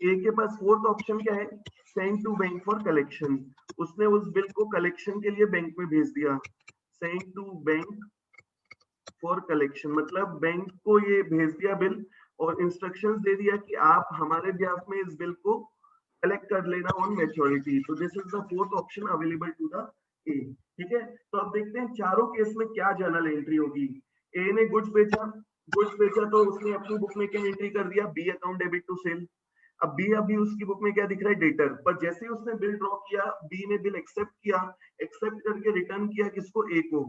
ए के पास फोर्थ ऑप्शन क्या है? Send to bank for collection. उसने उस बिल को कलेक्शन के लिए बैंक में भेज दिया। Send to bank for collection, मतलब बैंक को ये भेज दिया बिल, और इंस्ट्रक्शंस दे दिया कि आप हमारे बिहाफ में इस बिल को कलेक्ट कर लेना ऑन मैच्योरिटी। तो this is the fourth option available to the A. ठीक है, तो अब देखते हैं चारों केस में क्या जर्नल एंट्री होगी। ए ने गुड्स बेचा तो उसने अपनी बुक में क्या एंट्री कर दिया? B account debit to sale. अब बी, अभी उसकी बुक में क्या दिख रहा है? डेटर। पर जैसे ही उसने बिल ड्रॉ किया, बी ने बिल एक्सेप्ट किया, एक्सेप्ट करके रिटर्न किया किसको? ए को।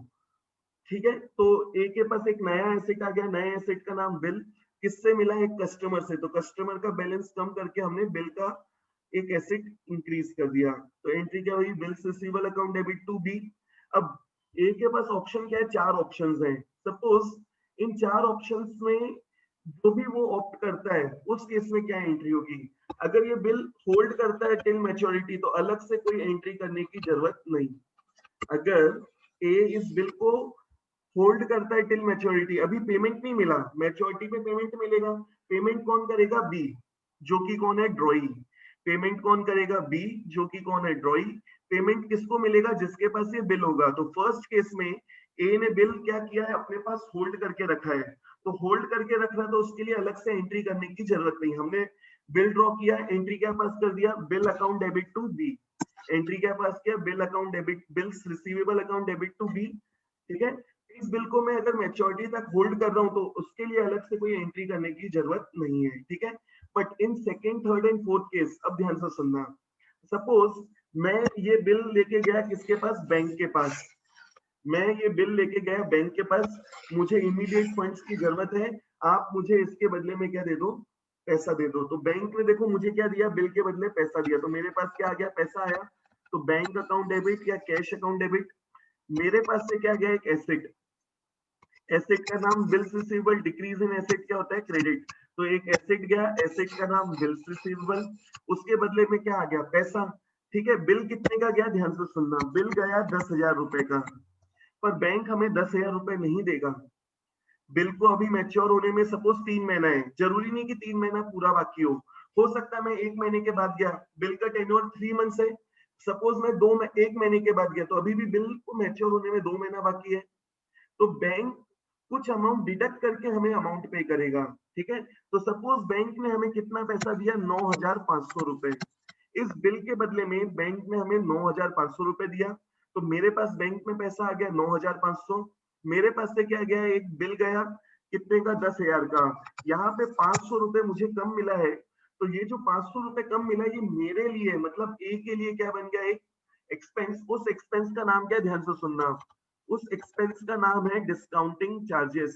ठीक है, तो ए के पास एक नया एसेट आ गया, नए एसेट का नाम बिल। किससे मिला? एक कस्टमर से। तो कस्टमर का बैलेंस कम करके हमने बिल का एक एसेट इंक्रीज कर दिया। तो एंट्री क्या हुई? Bills receivable account debit to B. अब ए के पास ऑप्शन क्या है, 4 ऑप्शंस हैं। सपोज इन 4 ऑप्शंस में जो भी वो ऑप्ट करता है उस केस में क्या एंट्री होगी। अगर ये बिल होल्ड करता है टिल मैच्योरिटी तो अलग से कोई एंट्री करने की जरूरत नहीं। अगर ए इस बिल को होल्ड करता है टिल मैच्योरिटी, अभी पेमेंट नहीं मिला, मैच्योरिटी पे पेमेंट मिलेगा, पेमेंट कौन करेगा, बी, जो कि कौन है, ड्रॉई। पेमेंट कौन करेगा, बी, जो कि कौन है, ड्रॉई। पेमेंट किसको मिलेगा, जिसके पास ये बिल होगा। तो फर्स्ट केस में ए ने बिल क्या किया है, अपने पास होल्ड करके रखा है। तो होल्ड करके रख रहा है तो उसके लिए अलग से एंट्री करने की जरूरत नहीं। हमने बिल ड्रॉ किया, एंट्री क्या पास कर दिया, bill account debit to B. Entry क्या पास किया, bill account debit, bills receivable account debit to B. ठीक है, इस बिल को मैं अगर मैच्योरिटी तक होल्ड कर रहा हूं तो उसके लिए अलग से कोई एंट्री करने की जरूरत नहीं है। ठीक है, but in second, third and fourth case अब ध्यान से सुनना। सपोज मैं ये बिल लेके गया किसके पास, बैंक के पास। मैं ये बिल लेके गया बैंक के पास, मुझे इमीडिएट फंड्स की जरूरत है, आप मुझे इसके बदले में क्या दे दो, पैसा दे दो। तो बैंक ने देखो मुझे क्या दिया, बिल के बदले पैसा दिया, तो मेरे पास क्या आ गया, पैसा आया। तो बैंक अकाउंट डेबिट या कैश अकाउंट डेबिट। मेरे पास से क्या गया, एक एसेट। एसेट का नाम bills receivable, decrease in asset क्या होता है, क्रेडिट। तो एक एसेट गया, एसेट का नाम बिल्स रिसीवेबल, उसके बदले में क्या आ गया, पैसा। ठीक है, बिल कितने का गया, ध्यान से सुनना, बिल गया 10,000 रुपए का, पर बैंक हमें 10,000 रुपए नहीं देगा। बिल को अभी मैच्योर होने में सपोज 3 महीना है, जरूरी नहीं कि 3 महीना पूरा बाकी हो सकता है मैं 1 महीने के बाद गया, बिल का टेन्योर 3 मंथ्स है, सपोज मैं 1 महीने के बाद गया तो अभी भी बिल को मैच्योर होने में 2 महीना बाकी है। तो बैंक कुछ अमाउंट डिडक्ट करके हमें अमाउंट पे करेगा। ठीक है, तो सपोज बैंक ने हमें कितना पैसा दिया, 9,500 रुपए। इस बिल के बदले में बैंक ने हमें 9,500 रुपए दिया, तो मेरे पास बैंक में पैसा आ गया 9,500। मेरे पास से क्या गया, एक बिल गया कितने का, 10,000 का। यहाँ पे 500 रुपए मुझे कम मिला है, तो ये जो 500 रुपए कम मिला ये मेरे लिए, मतलब ए के लिए क्या बन गया, एक एक्सपेंस। उस एक्सपेंस का नाम क्या है, ध्यान से सुनना, उस एक्सपेंस का नाम है डिस्काउंटिंग चार्जेस।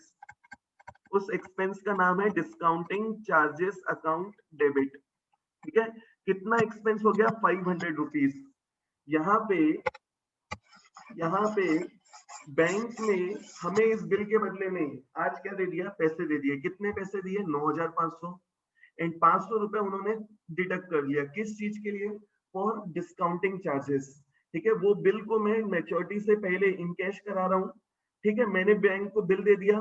उस एक्सपेंस का नाम है डिस्काउंटिंग चार्जेस अकाउंट डेबिट। ठीक है, कितना एक्सपेंस हो गया, 500 रुपीज। यहाँ पे यहाँ पे बैंक ने हमें इस बिल के बदले में आज क्या दे दिया, पैसे दे दिए। कितने पैसे दिए, 9,500। एंड 500 रुपए उन्होंने डिडक्ट कर लिया, किस चीज के लिए, फॉर डिस्काउंटिंग चार्जेस। ठीक है, वो बिल को मैं मैच्योरिटी से पहले इन कैश करा रहा हूँ। ठीक है, मैंने बैंक को बिल दे दिया,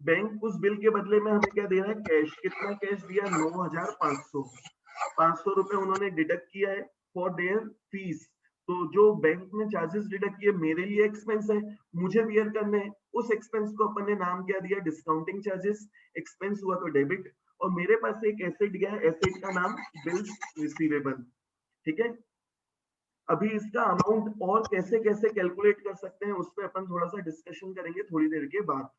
बैंक उस बिल के बदले में हमें क्या दे रहा है, कैश। कितना कैश दिया, 9,500। 500 रुपए उन्होंने डिडक्ट किया है फॉर देयर फीस। तो जो बैंक ने चार्जेस डिडक्ट किए मेरे लिए एक्सपेंस है, मुझे बियर करने हैं। उस एक्सपेंस को अपन ने नाम क्या दिया, डिस्काउंटिंग चार्जेस। एक्सपेंस हुआ तो डेबिट, और मेरे पास एक एसेट गया, एसेट का नाम बिल्स रिसीवेबल। ठीक है, अभी इसका अमाउंट और कैसे कैसे कैलकुलेट कर सकते हैं उस पर अपन थोड़ा सा डिस्कशन करेंगे थोड़ी देर के बाद।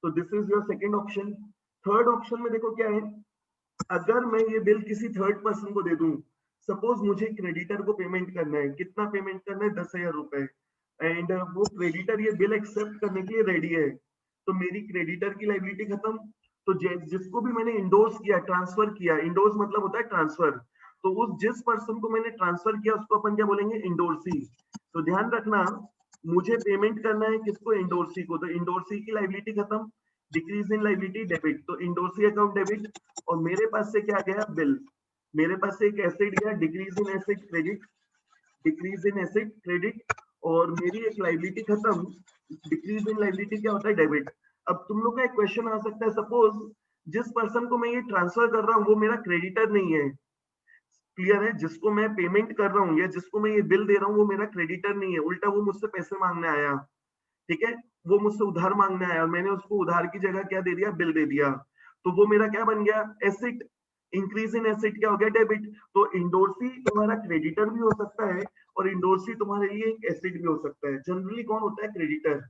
तो this is your second option. Third option में देखो क्या है, अगर मैं ये बिल किसी थर्ड पर्सन को दे दूं, सपोज मुझे क्रेडिटर को पेमेंट करना है, कितना पेमेंट करना है, 10,000 रुपए। एंड वो क्रेडिटर ये बिल एक्सेप्ट करने के लिए रेडी है, तो मेरी क्रेडिटर की लाइबिलिटी खत्म। तो जिसको भी मैंने इंडोर्स किया, ट्रांसफर किया, इंडोर्स मतलब होता है ट्रांसफर, तो उस जिस पर्सन को मैंने ट्रांसफर किया उसको अपन क्या बोलेंगे, इंडोर्सी। तो ध्यान रखना, मुझे पेमेंट करना है किसको, इंडोर्सी को, तो इंडोर्सी की लाइबिलिटी खत्म, डिक्रीज इन लाइबिलिटी डेबिट, तो इंडोर्सी अकाउंट डेबिट। और मेरे पास से क्या गया, बिल। मेरे पास से एक एसेट गया, decrease in asset credit, decrease in asset credit. और मेरी एक लाइबिलिटी खत्म, डिक्रीज इन लाइबिलिटी क्या होता है, डेबिट। अब तुम लोग का एक क्वेश्चन आ सकता है, सपोज जिस पर्सन को मैं ये ट्रांसफर कर रहा हूँ वो मेरा क्रेडिटर नहीं है। क्लियर है, जिसको मैं पेमेंट कर रहा हूँ या जिसको मैं ये बिल दे रहा हूँ वो मेरा क्रेडिटर नहीं है, उल्टा वो मुझसे पैसे मांगने आया। ठीक है, वो मुझसे उधार मांगने आया और मैंने उसको उधार की जगह क्या दे दिया, बिल दे दिया। तो वो मेरा क्या बन गया, एसेट। इंक्रीज इन एसेट क्या हो गया, डेबिट। तो इंडोर्सी तुम्हारा क्रेडिटर भी हो सकता है और इंडोर्सी तुम्हारे लिए एक एसेट भी हो सकता है। जनरली कौन होता है, क्रेडिटर।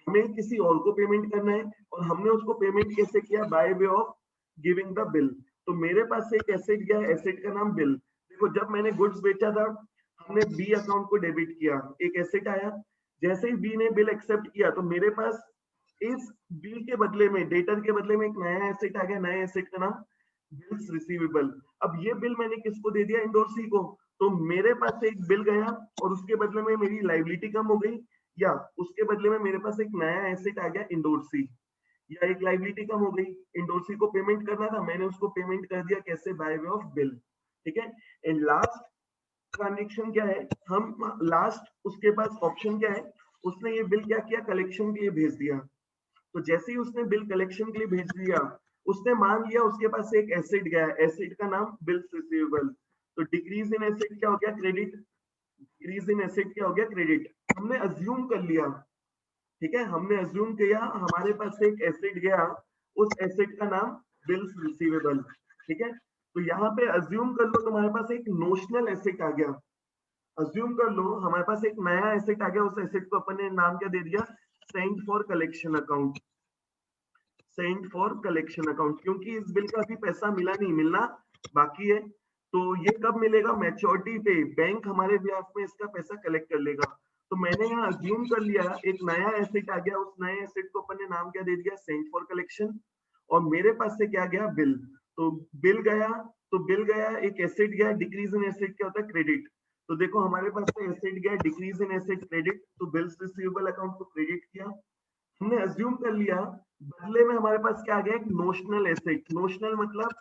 हमें किसी और को पेमेंट करना है और हमने उसको पेमेंट कैसे किया, bye way of giving the bill. तो मेरे पास से एक एसेट गया, एसेट का नाम बिल। देखो जब मैंने गुड्स बेचा था हमने बी अकाउंट को डेबिट किया, एक एसेट आया। जैसे ही बी ने बिल एक्सेप्ट किया तो मेरे पास इस बिल के बदले में, डेटर के बदले में एक नया एसेट आ गया, नया एसेट का नाम बिल्स रिसीवेबल। अब ये बिल मैंने किसको दे दिया, इंडोर्सी को। तो मेरे पास से एक बिल गया और उसके बदले में मेरी लाइबिलिटी कम हो गई। या उसके बदले में मेरे पास एक नया एसेट आ गया इंडोर्सी, या एक लाइबिलिटी कम हो गई, इंडोर्सी को पेमेंट करना था, मैंने उसको पेमेंट कर दिया कैसे, बाय वे ऑफ बिल। ठीक है, एंड लास्ट ट्रांजेक्शन क्या है, हम लास्ट उसके पास ऑप्शन क्या है, उसने ये बिल क्या किया, कलेक्शन के लिए भेज दिया। तो जैसे ही उसने बिल कलेक्शन के लिए भेज दिया, उसने मान लिया उसके पास एक एसेट गया, एसेट का नाम बिल्स रिसीवेबल। तो डिक्रीज इन एसेट क्या हो गया, क्रेडिट। डिक्रीज इन एसेट क्या हो गया, क्रेडिट। हमने अज्यूम कर लिया, ठीक है, हमने अज्यूम किया हमारे पास एक एसेट गया, उस एसेट का नाम बिल्स रिसीवेबल। ठीक है, तो यहाँ पे अज्यूम कर लो तुम्हारे पास एक नोशनल एसेट आ गया। अज्यूम कर लो हमारे पास एक नया एसेट आ गया, उस एसेट को अपन ने नाम क्या दे दिया, Saint for collection account. Saint for collection account, क्योंकि इस बिल का अभी पैसा मिला नहीं, मिलना बाकी है। तो ये कब मिलेगा, मैच्योरिटी पे बैंक हमारे बिहाफ में इसका पैसा कलेक्ट कर लेगा। तो मैंने यहाँ अज्यूम कर लिया एक नया एसेट आ गया, उस नए एसेट को अपन ने नाम क्या दे दिया, सेंट फॉर कलेक्शन। और मेरे पास से क्या गया, बिल। तो बिल गया, तो बिल गया, एक एसेट गया, डिक्रीज इन एसेट क्या होता है, क्रेडिट। तो देखो हमारे पास से एसेट गया, डिक्रीज इन एसेट क्रेडिट, तो बिल्स रिसीवेबल अकाउंट को क्रेडिट किया। हमने अज्यूम कर लिया, बदले में हमारे पास क्या आ गया, एक नोशनल एसेट। नोशनल मतलब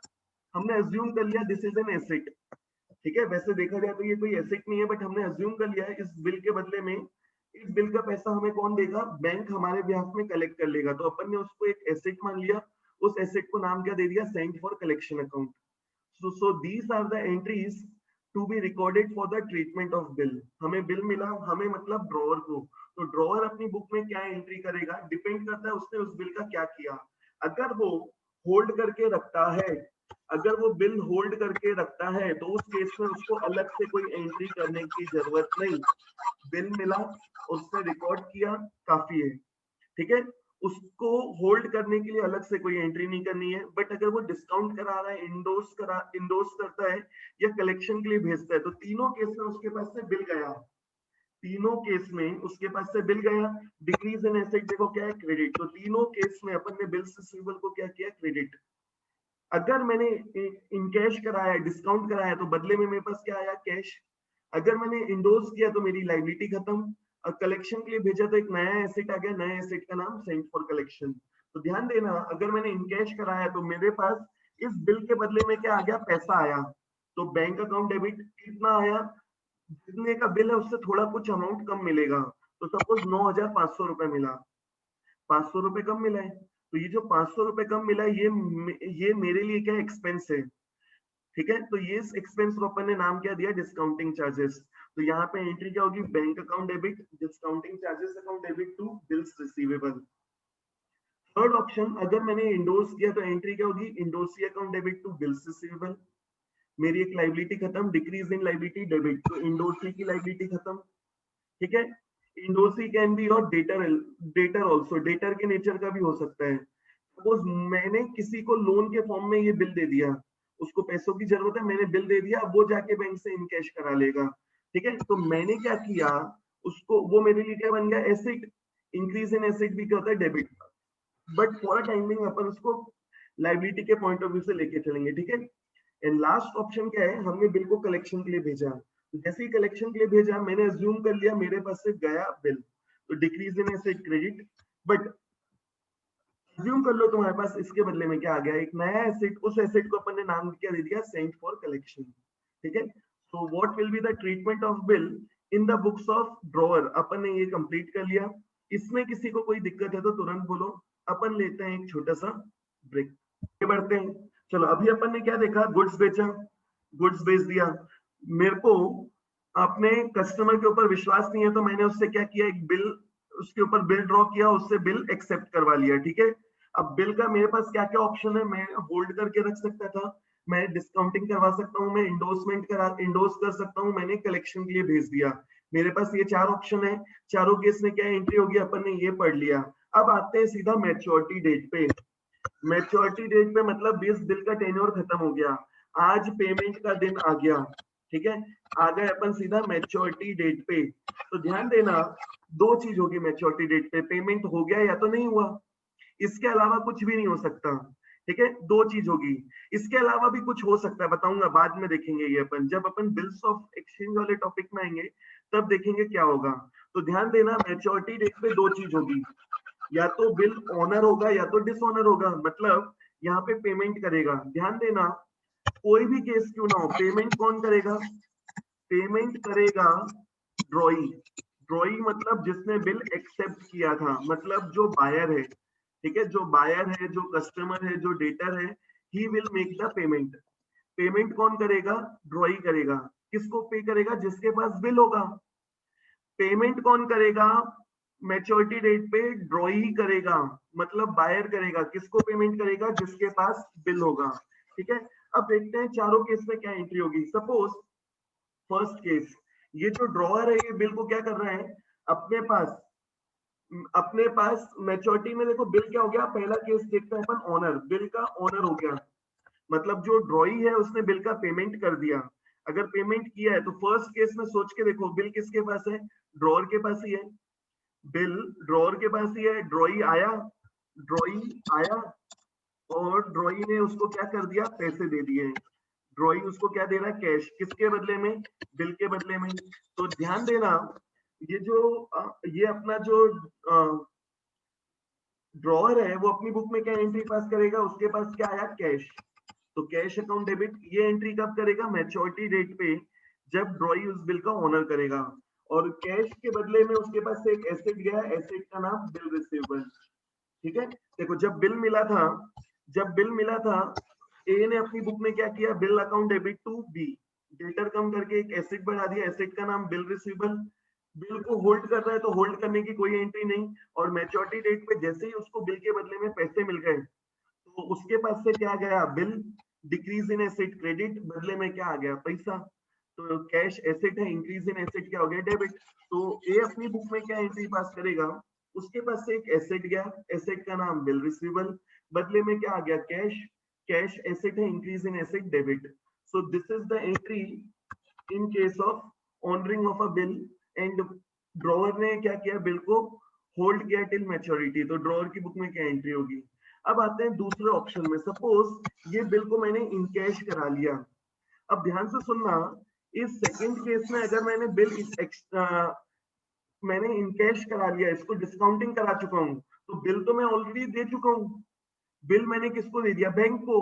हमने अज्यूम कर लिया दिस इज एन एसेट। ठीक है, वैसे देखा जाए तो ये कोई एसेट नहीं है, बट हमने अज्यूम कर लिया इस बिल के बदले में, इस बिल का पैसा हमें कौन देगा, बैंक हमारे बिहाफ में कलेक्ट कर लेगा। तो अपन ने उसको एक एसेट मान लिया, उस एसेट को नाम क्या दे दिया, Saint for collection account. so these are the entries to be recorded for the treatment of bill। हमें बिल मिला, हमें मतलब ड्रॉअर को, तो ड्रॉअर अपनी बुक में क्या एंट्री करेगा, डिपेंड करता है उसने उस बिल का क्या किया। अगर वो होल्ड करके रखता है, अगर वो बिल होल्ड करके रखता है, तो उस केस में उसको अलग से कोई एंट्री करने की जरूरत नहीं। बिल मिला, उसने रिकॉर्ड किया, काफी है। ठीक है, उसको होल्ड करने के लिए अलग से कोई एंट्री नहीं करनी है। बट अगर वो डिस्काउंट करा रहा है, इंडोर्स करता है, या कलेक्शन के लिए भेजता है, तो तीनों केस में उसके पास से बिल गया, तीनों केस में उसके पास से बिल गया। डिक्रीज इन एसेट देखो क्या है, क्रेडिट। तो तीनों केस में अपन ने बिल्स रिसीवेबल को क्या किया, क्रेडिट। अगर मैंने इन कैश कराया, डिस्काउंट कराया, तो बदले में मेरे पास क्या आया, कैश। अगर मैंने इंडोर्स किया तो मेरी लाइबिलिटी खत्म, और कलेक्शन के लिए भेजा तो एक नया एसेट आ गया, नया एसेट का नाम सेंट फॉर कलेक्शन। तो ध्यान देना, अगर मैंने इनकैश कराया तो मेरे पास इस बिल के बदले में क्या आ गया, पैसा आया। तो बैंक अकाउंट डेबिट कितना आया, जितने का बिल है उससे थोड़ा कुछ अमाउंट कम मिलेगा। तो सपोज 9,500 रुपए मिला, 500 रुपए कम मिला है। तो ये जो 500 रुपए कम मिला है, ये मेरे लिए क्या एक्सपेंस है। ठीक है, तो ये एक्सपेंस को अपन ने नाम क्या दिया, डिस्काउंटिंग चार्जेस। तो यहाँ पे एंट्री क्या होगी, bank account debit, discounting charges account debit to bills receivable. Third option, अगर मैंने इंडोर्स किया तो एंट्री क्या होगी, endorsee account debit to bills receivable. मेरी एक लाइबिलिटी खत्म, डिक्रीज इन लाइबिलिटी डेबिट, तो इंडोर्सी की लाइबिलिटी खत्म। ठीक है, endorsee can be or debtor, debtor also, debtor के नेचर का भी हो सकता है। सपोज मैंने किसी को लोन के फॉर्म में ये बिल दे दिया, उसको पैसों की जरूरत है, मैंने बिल दे दिया, अब वो जाके बैंक से इनकैश करा लेगा। ठीक है, तो मैंने क्या किया, उसको, वो मेरे लिए क्या बन गया, एसेट। इंक्रीज इन एसेट भी क्या होता है, डेबिट। बट फॉर टाइमिंग अपन उसको लाइबिलिटी के पॉइंट ऑफ व्यू से लेके चलेंगे। ठीक है, एंड लास्ट ऑप्शन क्या है, हमने बिल को कलेक्शन के लिए भेजा। जैसे ही कलेक्शन के लिए भेजा, मैंने अज्यूम कर लिया मेरे पास से गया बिल, तो decrease in asset credit. But assume कर लो तुम्हारे पास इसके बदले में क्या आ गया, एक नया एसेट। उस एसेट को अपन ने नाम क्या दे दिया, सेंट फॉर कलेक्शन। ठीक है, so what will be the treatment of bill in the books of drawer. अपन ने ये कंप्लीट कर लिया। इसमें किसी को कोई दिक्कत है तो तुरंत बोलो। अपन लेते हैं एक छोटा सा ब्रेक, बढ़ते हैं। चलो, अभी अपन ने क्या देखा, गुड्स बेचा, गुड्स बेच दिया। मेरे को अपने कस्टमर के ऊपर विश्वास नहीं है, तो मैंने उससे क्या किया, एक बिल, उसके ऊपर बिल ड्रॉ किया, उससे बिल एक्सेप्ट करवा लिया। ठीक है, अब बिल का मेरे पास क्या क्या ऑप्शन है, मैं होल्ड करके रख सकता था, मैं डिस्काउंटिंग करवा सकता हूँ, मैं इंडोर्स कर सकता हूँ, मैंने कलेक्शन के लिए भेज दिया। मेरे पास ये चार ऑप्शन है। चारों केस में क्या एंट्री होगी, अपन ने ये पढ़ लिया। अब आते हैं सीधा मैच्योरिटी डेट पे। मैच्योरिटी डेट पे मतलब इस बिल का टेन्योर खत्म हो गया, आज पेमेंट का दिन आ गया। ठीक है, आ गए अपन सीधा मैच्योरिटी डेट पे। तो ध्यान देना, दो चीज होगी मैच्योरिटी डेट पे, पेमेंट हो गया या तो नहीं हुआ, इसके अलावा कुछ भी नहीं हो सकता। ठीक है, दो चीज होगी। इसके अलावा भी कुछ हो सकता है, बताऊंगा बाद में, देखेंगे ये अपन जब अपन बिल्स ऑफ एक्सचेंज वाले टॉपिक में आएंगे तब देखेंगे क्या होगा। तो ध्यान देना, मैच्योरिटी डेट पे दो चीज होगी, या तो बिल ऑनर होगा या तो डिसऑनर होगा, मतलब यहाँ पे पेमेंट करेगा। ध्यान देना, कोई भी केस क्यों ना हो, पेमेंट कौन करेगा? पेमेंट करेगा ड्रॉई। ड्रॉई मतलब जिसने बिल एक्सेप्ट किया था, मतलब जो बायर है, ठीक है, जो बायर है, जो कस्टमर है, जो डेटर है, he will make the payment. Payment कौन करेगा? ड्रॉई करेगा। किसको पे करेगा? जिसके पास बिल होगा। पेमेंट कौन करेगा? मैच्योरिटी डेट पे ड्रॉई ही करेगा, मतलब बायर करेगा। किसको पेमेंट करेगा? जिसके पास बिल होगा। ठीक है, अब देखते हैं चारों केस में क्या एंट्री होगी। सपोज फर्स्ट केस, ये जो ड्रॉअर है ये बिल को क्या कर रहा है? अपने पास मैच्योरिटी में देखो बिल क्या हो गया। पहला केस देखते हैं अपन, ऑनर, बिल का ऑनर हो गया, मतलब जो ड्रॉई है उसने बिल का पेमेंट कर दिया। अगर पेमेंट किया है तो फर्स्ट केस में सोच के देखो, बिल किसके पास है? ड्रॉअर के पास ही है। बिल ड्रॉअर के पास ही है। ड्रॉई आया और ड्रॉई ने उसको क्या कर दिया? पैसे दे दिए। ड्रॉई उसको क्या दे रहा है? कैश। किसके बदले में? बिल के बदले में। तो ध्यान देना, ये जो ये अपना जो ड्रॉअर है वो अपनी बुक में क्या एंट्री पास करेगा? उसके पास क्या आया? कैश। तो कैश अकाउंट डेबिट, ये एंट्री कब करेगा? मैच्योरिटी डेट पे, जब ड्रॉई उस बिल का ऑनर करेगा। और कैश के बदले में उसके पास से एक एसेट गया, एसेट का नाम बिल रिसीवेबल। ठीक है, देखो जब बिल मिला था, ए ने अपनी बुक में क्या किया? Bill account debit to B, debtor कम करके एक एसेट बढ़ा दिया, एसेट का नाम बिल रिसीवेबल। बिल को होल्ड कर रहा है तो होल्ड करने की कोई एंट्री नहीं। और मैच्योरिटी डेट पे जैसे ही उसको बिल के बदले में पैसे मिल गए तो उसके पास से क्या गया? Bill. Decrease in asset credit, बदले में क्या आ गया? पैसा। तो कैश एसेट है, इंक्रीज इन एसेट क्या हो गया? डेबिट। तो ए अपनी बुक में क्या एंट्री पास करेगा? उसके पास से एक एसेट गया, एसेट का नाम बिल रिसीवेबल, बदले में क्या आ गया? कैश। कैश एसेट है, increase in asset debit. So this is the entry in case of honouring of a bill. And drawer ने क्या किया? बिल को होल्ड किया टिल मैच्योरिटी। तो ड्रॉअर की बुक में क्या एंट्री होगी? अब आते हैं दूसरे ऑप्शन में। सपोज ये बिल को मैंने इन कैश करा लिया। अब ध्यान से सुनना, इस सेकंड केस में अगर मैंने मैंने इन कैश करा लिया, इसको डिस्काउंटिंग करा चुका हूं, तो बिल तो मैं ऑलरेडी दे चुका हूं। बिल मैंने किसको दे दिया? बैंक को।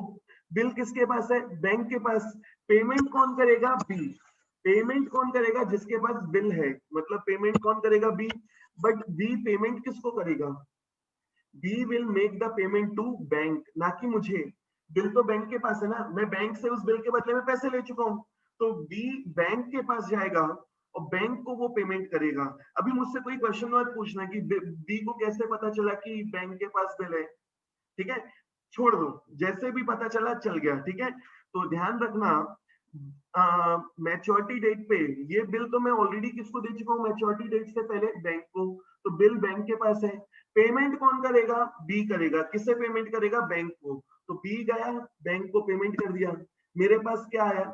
बिल किसके पास है? बैंक के पास। पेमेंट कौन करेगा? बी। पेमेंट कौन करेगा? जिसके पास बिल है, मतलब पेमेंट कौन करेगा? बी। बट बी पेमेंट किसको करेगा? B will make the payment to bank, ना कि मुझे। बिल तो बैंक के पास है ना, मैं बैंक से उस बिल के बदले में पैसे ले चुका हूं। तो बी बैंक के पास जाएगा और बैंक को वो पेमेंट करेगा। अभी मुझसे कोई क्वेश्चन मत पूछना कि बी को कैसे पता चला कि बैंक के पास बिल है। ठीक है, छोड़ दो, जैसे भी पता चला चल गया। ठीक है, तो ध्यान रखना, मैच्योरिटी डेट पे ये बिल तो मैं ऑलरेडी किसको दे चुका हूँ? मैच्योरिटी डेट से पहले बैंक को। तो बिल बैंक के पास है। पेमेंट कौन करेगा? बी करेगा। किसे पेमेंट करेगा? बैंक को। तो बी गया, बैंक को पेमेंट कर दिया। मेरे पास क्या आया?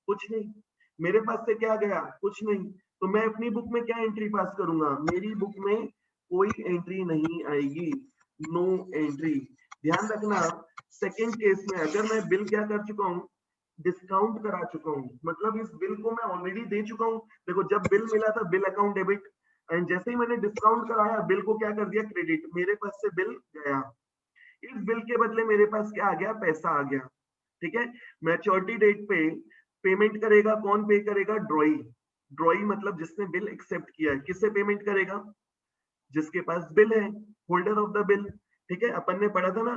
कुछ नहीं। मेरे पास से क्या गया? कुछ नहीं। तो मैं अपनी बुक में क्या एंट्री पास करूंगा? मेरी बुक में कोई एंट्री नहीं आएगी, नो एंट्री। ध्यान रखना, सेकेंड केस में अगर मैं बिल क्या कर चुका हूँ? डिस्काउंट करा चुका हूँ, मतलब इस बिल को मैं ऑलरेडी दे चुका हूँ। देखो जब बिल मिला था, बिल अकाउंट डेबिट, एंड जैसे ही मैंने डिस्काउंट कराया, बिल को क्या कर दिया? क्रेडिट। मेरे पास से बिल गया, इस बिल के बदले मेरे पास क्या आ गया? पैसा आ गया। ठीक है, मैच्योरिटी डेट पे पेमेंट करेगा कौन? पे करेगा ड्रॉई। ड्रॉई मतलब जिसने बिल एक्सेप्ट किया है। किससे पेमेंट करेगा? जिसके पास बिल है, होल्डर ऑफ द बिल। ठीक है, अपन ने पढ़ा था ना,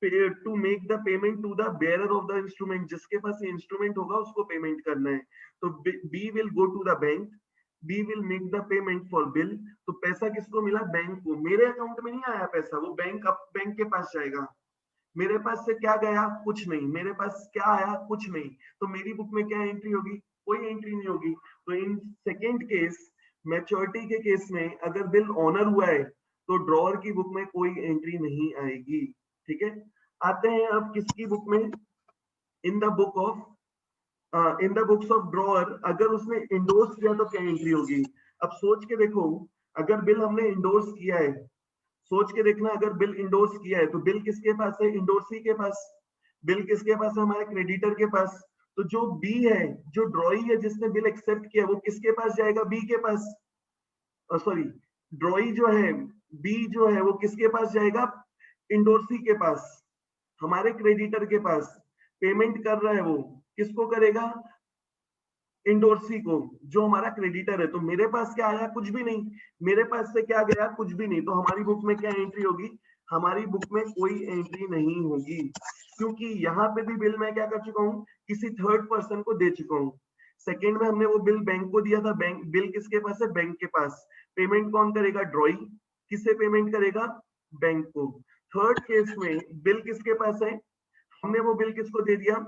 to make the payment to the bearer of the instrument, जिसके पास इंस्ट्रूमेंट होगा उसको पेमेंट करना है। तो B will go to the bank, B will make the payment for bill. तो पैसा किसको मिला? बैंक को। मेरे अकाउंट में नहीं आया पैसा, वो बैंक के पास जाएगा। मेरे पास से क्या गया? कुछ नहीं। मेरे पास क्या आया? कुछ नहीं। तो मेरी बुक में क्या एंट्री होगी? कोई एंट्री नहीं होगी। तो इन सेकेंड केस, मैच्योरिटी के केस में अगर बिल ऑनर हुआ है तो ड्रॉअर की बुक में कोई एंट्री नहीं आएगी। ठीक है, आते हैं अब किसकी बुक में? In the book of in the books of drawer, अगर उसने इंडोर्स किया तो क्या एंट्री होगी? अब सोच के देखो, अगर बिल हमने इंडोर्स किया है, सोच के देखना, अगर बिल इंडोर्स किया है तो बिल किसके पास है? इंडोर्सी के पास। बिल किसके पास है? हमारे क्रेडिटर के पास। तो जो बी है, जो ड्रॉई है जिसने बिल एक्सेप्ट किया, वो किसके पास जाएगा? बी के पास। सॉरी, ड्रॉई जो है, बी जो है वो किसके पास जाएगा? इंडोर्सी के पास, हमारे क्रेडिटर के पास। पेमेंट कर रहा है वो, किसको करेगा? इंडोर्सी को, जो हमारा क्रेडिटर है। तो मेरे पास क्या आया? कुछ भी नहीं। मेरे पास से क्या गया? कुछ भी नहीं। तो हमारी बुक में क्या एंट्री होगी? हमारी बुक में कोई एंट्री नहीं होगी, क्योंकि यहाँ पे भी बिल मैं क्या कर चुका हूँ? किसी थर्ड पर्सन को दे चुका हूँ। सेकेंड में हमने वो बिल बैंक को दिया था। बैंक, बिल किसके पास है? बैंक के पास। पेमेंट कौन करेगा? ड्रॉई। किससे पेमेंट करेगा? बैंक को। थर्ड केस में बिल किसके पास है? हमने वो बिल किसको दे दिया?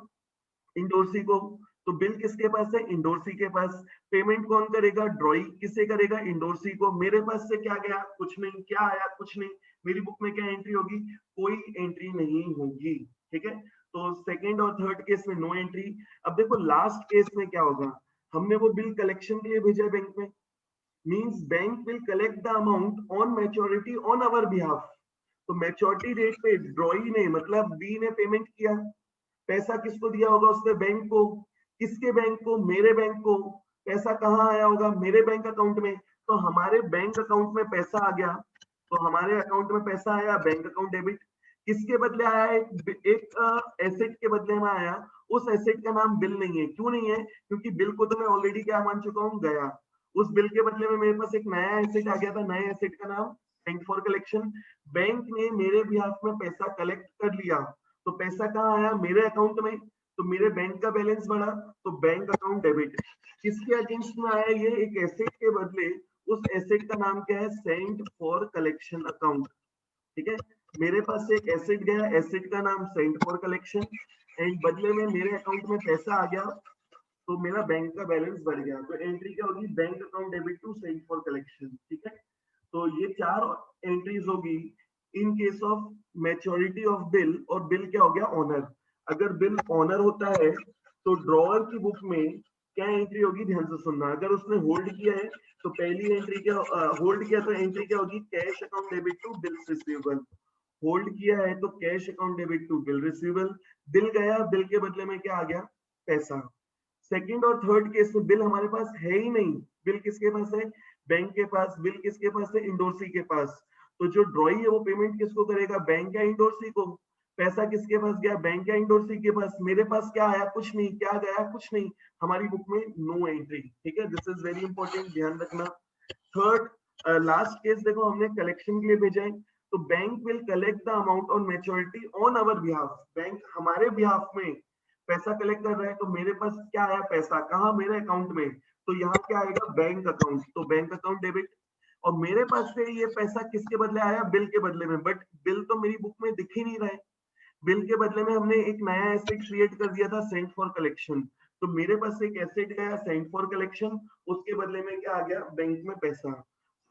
इंडोर्सी को। तो बिल किसके पास है? इंडोर्सी के पास। पेमेंट कौन करेगा? ड्रॉई। किससे करेगा? इंडोर्सी को। मेरे पास से क्या गया? कुछ नहीं। क्या आया? कुछ नहीं। मेरी बुक में क्या एंट्री होगी? कोई एंट्री नहीं होगी। ठीक है, तो सेकंड और थर्ड केस में नो एंट्री। अब देखो लास्ट केस में क्या होगा? हमने वो बिल कलेक्शन के लिए भेजा बैंक में, means bank will collect the amount on maturity on our behalf. तो मैच्योरिटी डेट पे ड्रॉई ने, मतलब बी ने पेमेंट किया। पैसा किसको दिया होगा उसने? बैंक को। किसके बैंक को? मेरे बैंक को। पैसा कहाँ आया होगा? मेरे बैंक अकाउंट में। तो हमारे बैंक अकाउंट में पैसा आ गया। तो हमारे अकाउंट में पैसा आया, बैंक अकाउंट डेबिट। किसके बदले आया? एक एसेट के बदले में आया। उस एसेट का नाम बिल नहीं है। क्यों नहीं है? क्योंकि बिल को तो मैं ऑलरेडी क्या मान चुका हूँ? गया। उस बिल के बदले में मेरे पास एक नया एसेट आ गया था। नए एसेट का नाम बैंक फॉर कलेक्शन। बैंक ने मेरे बिहाफ में पैसा कलेक्ट कर लिया। तो पैसा कहाँ आया? मेरे अकाउंट में। तो मेरे बैंक का बैलेंस बढ़ा, तो बैंक अकाउंट डेबिट। किसके अगेंस्ट में आया ये? एक एसेट के बदले। उस एसेट का नाम क्या है? Saint for collection account. ठीक है, मेरे पास से एक एसेट गया, एसेट का नाम सेंट फॉर कलेक्शन, एंड बदले में मेरे अकाउंट में पैसा आ गया, तो मेरा बैंक का बैलेंस बढ़ गया। तो एंट्री क्या होगी? Bank account debit to sent for collection. ठीक है, तो ये चार एंट्रीज होगी in case of maturity of bill. और बिल क्या हो गया? ऑनर। अगर बिल ऑनर होता है तो ड्रॉअर की बुक में क्या एंट्री होगी? ध्यान से सुनना। अगर उसने होल्ड किया है तो पहली एंट्री क्या? होल्ड किया तो एंट्री क्या होगी? Cash account debit to bills receivable. Hold किया है तो cash account debit to bill receivable. Bill गया, बिल के बदले में क्या आ गया? पैसा। सेकंड और थर्ड केस में बिल हमारे पास है ही नहीं। बिल किसके पास है? बैंक के पास। बिल किसके पास है? इंडोर्सी के पास। तो जो ड्रॉई है वो पेमेंट किसको करेगा? बैंक या इंडोर्सी को। पैसा किसके पास गया? बैंक या इंडोर्सी के पास। मेरे पास क्या आया? कुछ नहीं। क्या गया? कुछ नहीं। हमारी बुक में नो एंट्री। ठीक है, दिस इज वेरी इंपॉर्टेंट, ध्यान रखना। थर्ड, लास्ट केस देखो, हमने कलेक्शन के लिए भेजा है। तो bank will collect the amount on maturity on our behalf. Bank हमारे बिहाफ में पैसा कलेक्ट कर रहा है। तो मेरे पास क्या आया? पैसा। कहाँ? मेरे अकाउंट में। तो यहाँ क्या आएगा? Bank account. तो बैंक अकाउंट डेबिट। और मेरे पास से ये पैसा किसके बदले आया? बिल के बदले में। बट बिल तो मेरी बुक में दिख ही नहीं रहा है। बिल के बदले में हमने एक नया एसेट क्रिएट कर दिया था, सेंट फॉर कलेक्शन। तो मेरे पास एक एसेट गया, सेंट फॉर कलेक्शन। उसके बदले में क्या आ गया? बैंक में पैसा।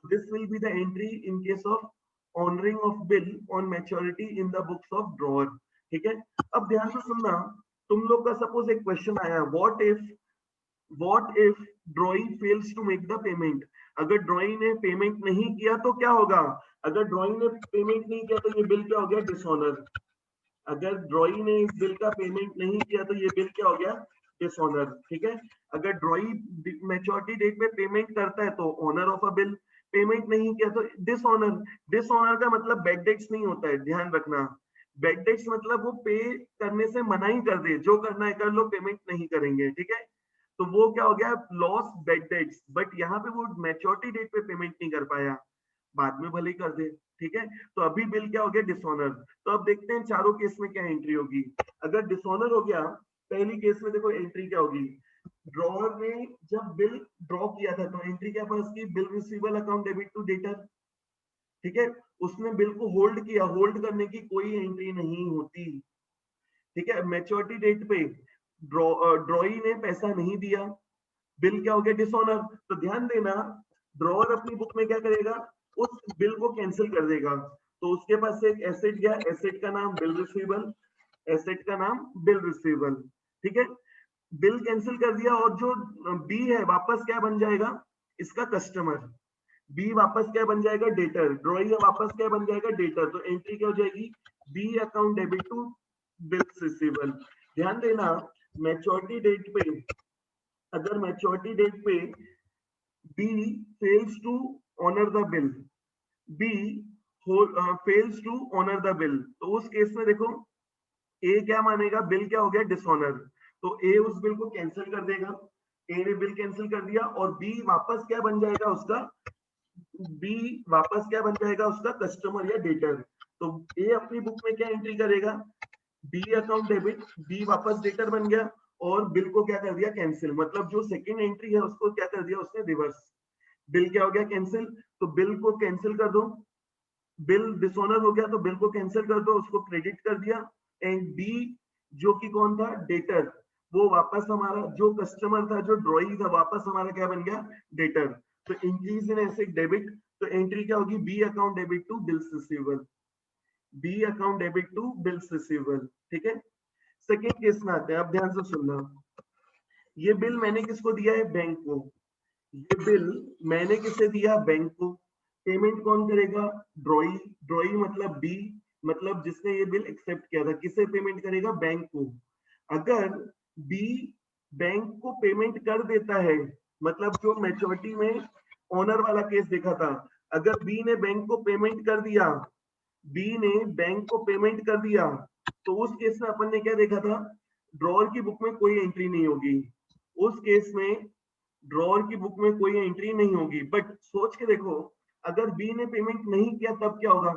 This will be the entry in case of honouring of bill on maturity in the books of drawer. ठीक है, अब ध्यान से सुनना। तुम लोग का सपोज एक क्वेश्चन आया, what if drawing fails to make the payment. अगर ड्रॉइंग ने पेमेंट नहीं किया तो क्या होगा? अगर ड्रॉइंग ने पेमेंट नहीं किया तो ये बिल क्या हो गया? डिसऑनर। अगर ड्रॉई ने इस बिल का पेमेंट नहीं किया तो ये बिल क्या हो गया? डिसऑनर। ठीक है, अगर ड्रॉई मैच्योरिटी डेट में पेमेंट करता है तो honour of a bill. Payment नहीं किया तो डिसऑनर। डिसऑनर का मतलब बैक डेट्स नहीं होता है, ध्यान रखना। बैक डेट्स मतलब वो पे करने से मना ही कर दे, जो करना है कर लो, पेमेंट नहीं करेंगे। ठीक है, तो वो क्या हो गया? Loss back dates. बट यहाँ पे वो मैच्योरिटी डेट पे पेमेंट नहीं कर पाया, बाद में भले ही कर दे। ठीक है, तो अभी बिल क्या हो गया? डिसऑनर। तो अब देखते हैं चारों केस में क्या एंट्री होगी। अगर डिसऑनर हो गया, पहली केस में देखो एंट्री क्या होगी? ड्रॉअर ने जब बिल ड्रॉ किया था तो एंट्री क्या पास की? Bill receivable account debit to debtor. ठीक है, उसने बिल को होल्ड किया, होल्ड करने की कोई एंट्री नहीं होती। ठीक है, मैच्योरिटी डेट पे ड्रॉई ने पैसा नहीं दिया, बिल क्या हो गया? डिसऑनर। तो ध्यान देना, ड्रॉअर अपनी बुक में क्या करेगा? उस बिल को कैंसिल कर देगा। तो उसके पास से एक एसेट गया, एसेट का नाम बिल रिसीवेबल। एसेट का नाम बिल रिसीवेबल। ठीक है, बिल कैंसिल कर दिया, और जो बी है वापस क्या बन जाएगा? इसका कस्टमर। बी वापस क्या बन जाएगा? डेटर। ड्रॉइंग वापस क्या बन जाएगा? डेटर। तो एंट्री क्या हो जाएगी? B account debit to bills receivable. ध्यान देना, मैच्योरिटी डेट पे, अगर मैच्योरिटी डेट पे B fails to honour the bill, B fails to honour the bill, तो उस केस में देखो ए क्या मानेगा, बिल क्या हो गया, डिसऑनर, तो ए उस बिल को कैंसिल कर देगा, ए ने बिल कैंसिल कर दिया, और बी वापस क्या बन जाएगा उसका, बी वापस क्या बन जाएगा उसका, कस्टमर या डेटर। तो ए अपनी बुक में क्या एंट्री करेगा, बी अकाउंट डेबिट, बी वापस डेटर बन गया, और बिल को क्या कर दिया, कैंसिल, मतलब जो सेकंड एंट्री है उसको क्या कर दिया उसने, रिवर्स। बिल क्या हो गया, कैंसिल, तो बिल को कैंसिल कर दो, बिल डिसऑनर हो गया तो बिल को कैंसिल कर दो, उसको क्रेडिट कर दिया, एंड बी जो कि कौन था, डेटर, वो वापस हमारा जो कस्टमर था, जो ड्रॉइंग था, वापस हमारा क्या बन गया, डेटर। तो इंक्रीज इन एसेट डेबिट, तो एंट्री क्या होगी, B account debit to bills receivable, B account debit to bills receivable. ठीक है, सेकेंड केस में आते हैं, अब ध्यान से सुनना। ये बिल मैंने किसको दिया है, बैंक को, ये बिल मैंने किसे दिया, बैंक को। पेमेंट कौन करेगा, ड्रॉई, ड्रॉई मतलब बी, मतलब जिसने ये बिल एक्सेप्ट किया था, किसे पेमेंट करेगा, बैंक को। अगर बी बैंक को पेमेंट कर देता है, मतलब जो मैच्योरिटी में ओनर वाला केस देखा था, अगर बी ने बैंक को पेमेंट कर दिया, बी ने बैंक को पेमेंट कर दिया, तो उस केस में अपन ने क्या देखा था, ड्रॉअर की बुक में कोई एंट्री नहीं होगी, उस केस में ड्रॉअर की बुक में कोई एंट्री नहीं होगी। बट सोच के देखो, अगर बी ने पेमेंट नहीं किया तब क्या होगा,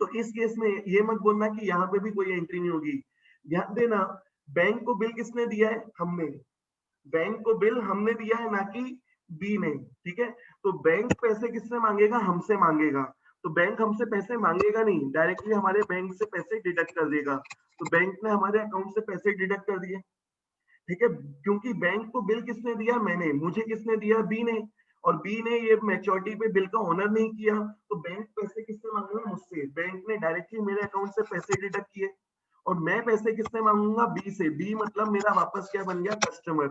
तो इस केस में ये मत बोलना कि यहाँ पे भी कोई एंट्री नहीं होगी। ध्यान देना, बैंक को बिल किसने दिया है, हमने, बैंक को बिल हमने दिया है, ना कि बी ने। ठीक है, तो बैंक पैसे किससे मांगेगा, हमसे मांगेगा, तो बैंक हमसे पैसे मांगेगा नहीं, डायरेक्टली हमारे बैंक से पैसे डिडक्ट कर देगा, तो बैंक ने हमारे अकाउंट से पैसे डिडक्ट कर दिए। ठीक है, क्योंकि बैंक को बिल किसने दिया, मैंने, मुझे किसने दिया, बी ने, और बी ने ये मैच्योरिटी पे बिल का ऑनर नहीं किया, तो बैंक पैसे किससे मांगेगा, मुझसे, बैंक ने डायरेक्टली मेरे अकाउंट से पैसे डिडक्ट किए, और मैं पैसे किससे मांगूंगा, बी से, बी मतलब मेरा वापस क्या बन गया, कस्टमर।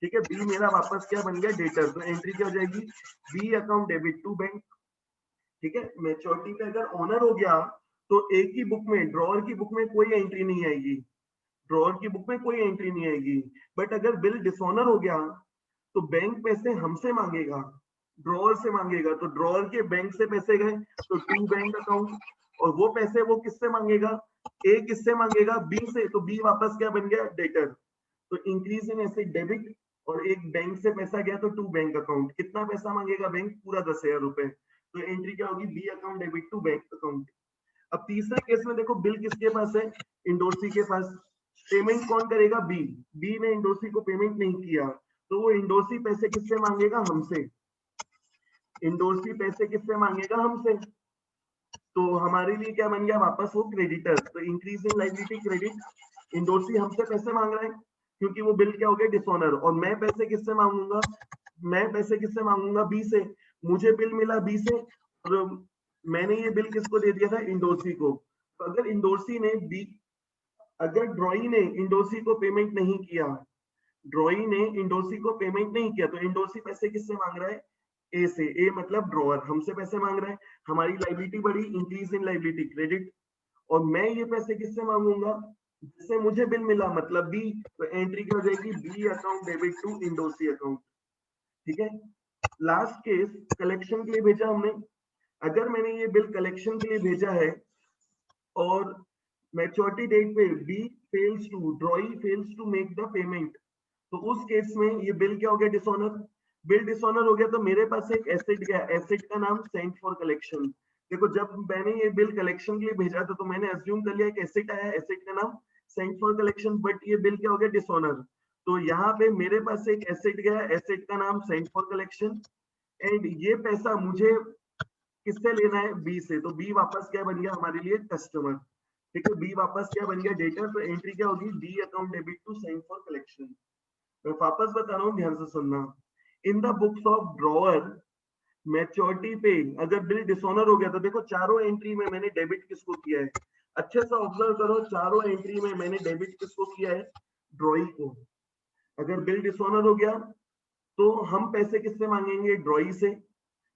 ठीक है, बी मेरा वापस क्या बन गया, डेटर, तो एंट्री क्या हो जाएगी, B account debit to bank. ठीक है, मैच्योरिटी पे अगर ऑनर हो गया, तो एक ही बुक में, ड्रॉअर की बुक में कोई एंट्री नहीं आएगी, ड्रॉअर की बुक में कोई एंट्री नहीं आएगी। बट अगर बिल डिसऑनर हो गया, तो बैंक पैसे हमसे मांगेगा, ड्रॉअर से मांगेगा, तो ड्रॉअर के बैंक से पैसे गए तो टू बैंक अकाउंट, और वो पैसे वो किससे मांगेगा, ए किससे मांगेगा, बी से, तो बी वापस क्या बन गया, डेटर। तो इंक्रीज इन एसेट डेबिट, और एक बैंक से पैसा गया तो टू बैंक अकाउंट, कितना पैसा मांगेगा बैंक, पूरा 10,000 रुपए, तो एंट्री क्या होगी, B account debit to bank account. अब तीसरे केस में देखो, बिल किसके पास है, इंडोर्सी के पास, पेमेंट कौन करेगा, बी, बी ने इंडोर्सी को पेमेंट नहीं किया, तो वो इंडोर्सी पैसे किससे मांगेगा, हमसे, इंडोर्सी पैसे किससे मांगेगा, हमसे, तो हमारे लिए क्या बन गया, वापस वो क्रेडिटर, तो इंक्रीज इन लायबिलिटी क्रेडिट, इंडोर्सी हमसे पैसे मांग रहा है, क्योंकि वो बिल क्या हो गया, डिसऑनर, और मैं पैसे किससे मांगूंगा, मैं पैसे किससे मांगूंगा, बी से, मुझे बिल मिला बी से, और मैंने ये बिल किसको दे दिया था, इंडोर्सी को। तो अगर इंडोर्सी ने बी, अगर ड्रॉई ने इंडोर्सी को पेमेंट नहीं किया, ड्रॉई ने इंडोर्सी को पेमेंट नहीं किया, तो इंडोर्सी पैसे किससे मांग रहा है, ए से, ए मतलब ड्रॉअर हमसे पैसे मांग रहा है, हमारी लाइबिलिटी बढ़ी, इंक्रीज इन लाइबिलिटी क्रेडिट, और मैं ये पैसे किससे मांगूंगा, जिससे मुझे बिल मिला, मतलब बी, तो एंट्री क्या हो जाएगी, B account debit to endorsee अकाउंट। ठीक है, लास्ट केस, कलेक्शन के लिए भेजा हमने, अगर मैंने ये बिल कलेक्शन के लिए भेजा है, और मैच्योरिटी डेट पे B fails to, drawee fails to make the payment, तो उस केस में ये बिल क्या हो गया, डिसऑनर, बिल डिसऑनर हो गया, तो मेरे पास एक एसेट गया, एसेट का नाम सेंट फॉर कलेक्शन। देखो, जब मैंने ये बिल कलेक्शन के लिए भेजा था, तो मैंने अज्यूम कर लिया एक एसेट आया, एसेट का नाम सेंट फॉर कलेक्शन, बट ये बिल क्या हो गया, डिसऑनर, तो यहाँ पे मेरे पास एक एसेट गया, एसेट का नाम सेंट फॉर कलेक्शन, एंड ये पैसा मुझे किससे लेना है, बी से, तो बी वापस क्या बन गया हमारे लिए, कस्टमर। ठीक है, बी वापस क्या बन गया, डेटर, तो एंट्री क्या होगी, B account debit to sent for collection. मैं वापस बता रहा हूँ, ध्यान से सुनना, in the books of drawer, maturity पे अगर बिल डिसऑनर हो गया, तो देखो चारों एंट्री में मैंने डेबिट किसको किया है, अच्छे से ऑब्जर्व करो, चारों एंट्री में मैंने डेबिट किसको किया है, ड्रॉई को। अगर बिल डिसऑनर हो गया, तो हम पैसे किससे मांगेंगे, ड्रॉई से।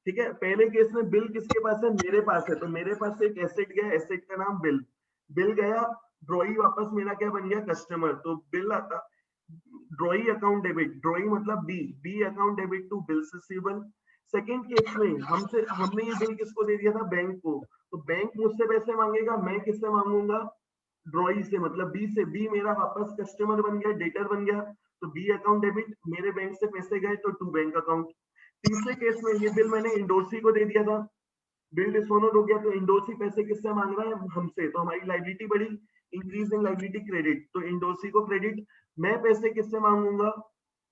ठीक है, पहले केस में बिल किसके पास है, मेरे पास है, तो मेरे पास एक एसेट गया, एसेट का नाम बिल, बिल गया, ड्रॉई वापस मेरा क्या बन गया, कस्टमर। तो बिल आता, ड्रॉई अकाउंट डेबिट, ड्रॉई मतलब B, B account debit to bills receivable. Second case में हमने ये बिल किसको दे दिया था, बैंक को। तो बैंक मुझसे पैसे मांगेगा, मैं किससे मांगूंगा, ड्रॉई से, मतलब बी से। बी मेरा वापस कस्टमर बन गया, डेटर बन गया। तो बी अकाउंट डेबिट, मेरे बैंक से पैसे गए तो टू बैंक अकाउंट। तीसरे केस में ये बिल मैंने इंडोर्सी को दे दिया था, बिल डिसऑनर हो गया, तो इंडोर्सी पैसे किससे मांग रहा है, हमसे। तो हमारी लाइबिलिटी बढ़ी, इंक्रीज इन लाइबिलिटी क्रेडिट, तो इंडोर्सी को क्रेडिट। मैं पैसे किससे मांगूंगा,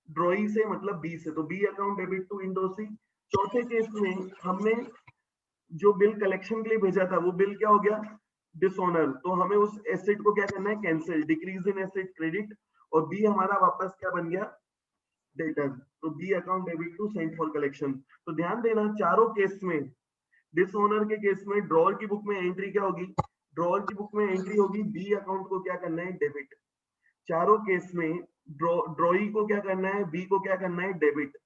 ड्रॉई से, मतलब बी से। तो B account debit to endorsee. चौथे केस में हमने जो बिल कलेक्शन के लिए भेजा था वो बिल क्या हो गया, डिसऑनर। तो हमें उस एसेट को क्या करना है, cancel, decrease in asset credit. और बी हमारा वापस क्या बन गया, डेटर। तो B account debit to sent for collection. तो ध्यान देना, चारों केस में, डिसऑनर के केस में ड्रॉअर की बुक में एंट्री क्या होगी, ड्रॉअर की बुक में एंट्री होगी बी अकाउंट को क्या करना है, डेबिट। चारों केस में ड्रॉई को क्या करना है, बी को क्या करना है, डेबिट।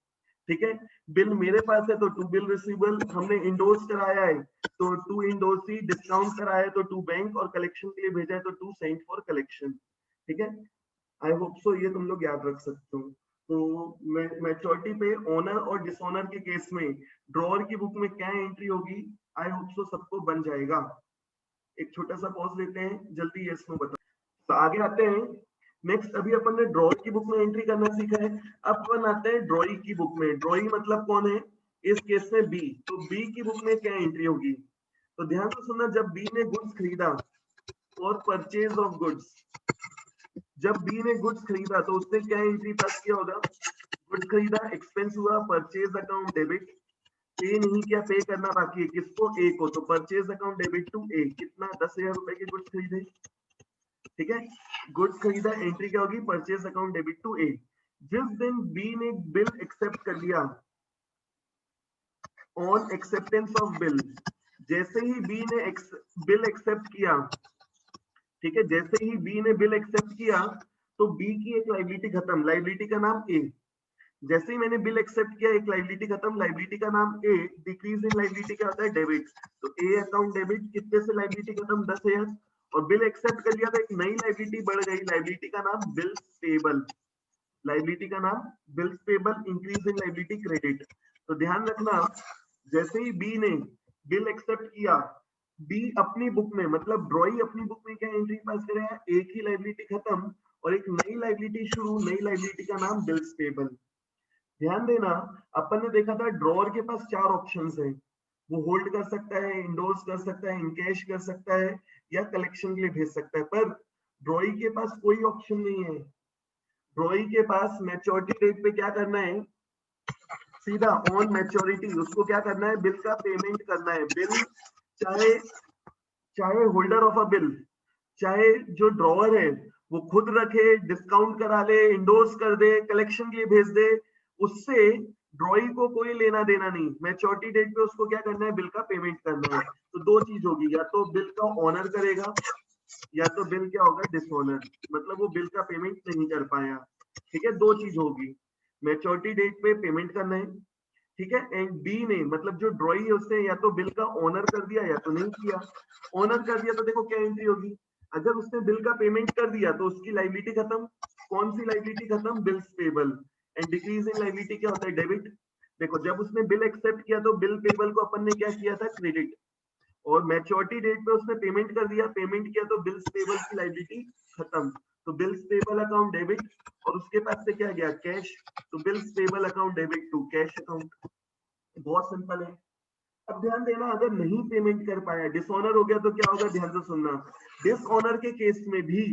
ठीक है। बिल मेरे पास है तो टू बिल रिसीवेबल, हमने इंडोर्स कराया है तो टू इंडोर्सी, डिस्काउंट कराया है तो टू बैंक, और कलेक्शन के लिए भेजा है तो टू सेंट फॉर कलेक्शन। ठीक है। आई होप सो ये तुम लोग याद रख सकते हो। तो मैच्योरिटी पे ओनर और डिसऑनर के केस में ड्रॉअर की बुक में क्या एंट्री होगी, आई होप सो सबको बन जाएगा। एक छोटा सा पॉज लेते हैं, जल्दी यस नो बता। तो आगे आते हैं। नेक्स्ट, अभी अपन ने ड्रॉअर की बुक में एंट्री करना सीखा है। अब अपन आते हैं ड्रॉई की बुक में। ड्रॉई मतलब कौन है, इस केस में बी। तो बी की बुक में क्या एंट्री होगी, तो ध्यान से सुनना, जब बी ने गुड्स खरीदा और परचेज ऑफ गुड्स, जब बी ने गुड्स खरीदा तो उसने क्या एंट्री पास किया होगा, गुड्स खरीदा, एक्सपेंस हुआ, परचेज अकाउंट डेबिट, पे नहीं किया, पे करना बाकी है, किसको, ए को। तो परचेज अकाउंट डेबिट टू ए, कितना, 10,000 रुपए के गुड्स खरीदे। ठीक है, गुड्स खरीदा, एंट्री क्या होगी, परचेज अकाउंट डेबिट टू ए। जिस दिन बी ने बिल एक्सेप्ट कर लिया, ऑन एक्सेप्टेंस ऑफ बिल, जैसे ही बी ने बिल एक्सेप्ट किया, ठीक है, जैसे ही बी ने बिल एक्सेप्ट किया तो बी की एक लाइबिलिटी खत्म, लाइबिलिटी का नाम ए। जैसे ही मैंने बिल एक्सेप्ट किया, एक लाइबिलिटी खत्म, लाइबिलिटी का नाम ए, डिक्रीज इन लाइबिलिटी क्या होता है, डेबिट। तो ए अकाउंट डेबिट, कितने से लाइबिलिटी खत्म, 10,000। और बिल एक्सेप्ट कर लिया तो एक नई लाइबिलिटी बढ़ गई, लाइबिलिटी का नाम बिल्स पेबल, लाइबिलिटी का नाम bills payable, increase in liability credit. तो ध्यान रखना, जैसे ही बी ने बिल एक्सेप्ट किया, बी अपनी बुक में, मतलब ड्रॉई अपनी बुक में क्या एंट्री पास करेगा, एक ही लाइबिलिटी खत्म और एक नई लाइबिलिटी शुरू, नई लाइबिलिटी का नाम बिल्स पेबल। ध्यान देना, अपन ने देखा था ड्रॉअर के पास चार ऑप्शंस हैं, वो होल्ड कर सकता है, इंडोर्स कर सकता है, इनकैश कर सकता है, या कलेक्शन के लिए भेज सकता है। पर ड्रॉई के पास कोई ऑप्शन नहीं है। ड्रॉई के पास मैच्योरिटी डेट पे क्या करना है, सीधा ऑन मैच्योरिटी उसको क्या करना है, बिल का पेमेंट करना है। बिल, चाहे चाहे होल्डर ऑफ अ बिल, चाहे जो ड्रॉअर है वो खुद रखे, डिस्काउंट करा ले, इंडोर्स कर दे, कलेक्शन के लिए भेज दे, उससे ड्रॉई को कोई लेना देना नहीं। मैच्योरिटी डेट पे उसको क्या करना है, बिल का पेमेंट करना है। तो दो चीज होगी, या तो बिल का ऑनर करेगा, या तो बिल क्या होगा, डिसऑनर, मतलब वो बिल का पेमेंट नहीं कर पाया। ठीक है, दो चीज होगी, मैच्योरिटी डेट पे पेमेंट करना है, ठीक है, एंड बी ने, मतलब जो ड्रॉई है उसने या तो बिल का ऑनर कर दिया या तो नहीं किया। ऑनर कर दिया तो देखो क्या एंट्री होगी, अगर उसने बिल का पेमेंट कर दिया तो उसकी लाइबिलिटी खत्म। कौन सी लाइबिलिटी खत्म, bills payable. And decrease in liability क्या होता है, डेबिट। देखो, जब उसने बिल एक्सेप्ट किया तो बिल पेबल को अपन ने क्या किया था, क्रेडिट। और मैच्योरिटी डेट पे उसने पेमेंट कर दिया, पेमेंट किया तो बिल्स पेबल की लाइबिलिटी खत्म। तो बिल्स पेबल अकाउंट डेबिट, और उसके पास से क्या गया, कैश। तो bills payable account debit to cash account. बहुत सिंपल है। अब ध्यान देना, अगर नहीं पेमेंट कर पाया, डिसऑनर हो गया तो क्या होगा, ध्यान से सुनना। डिसऑनर के केस में भी,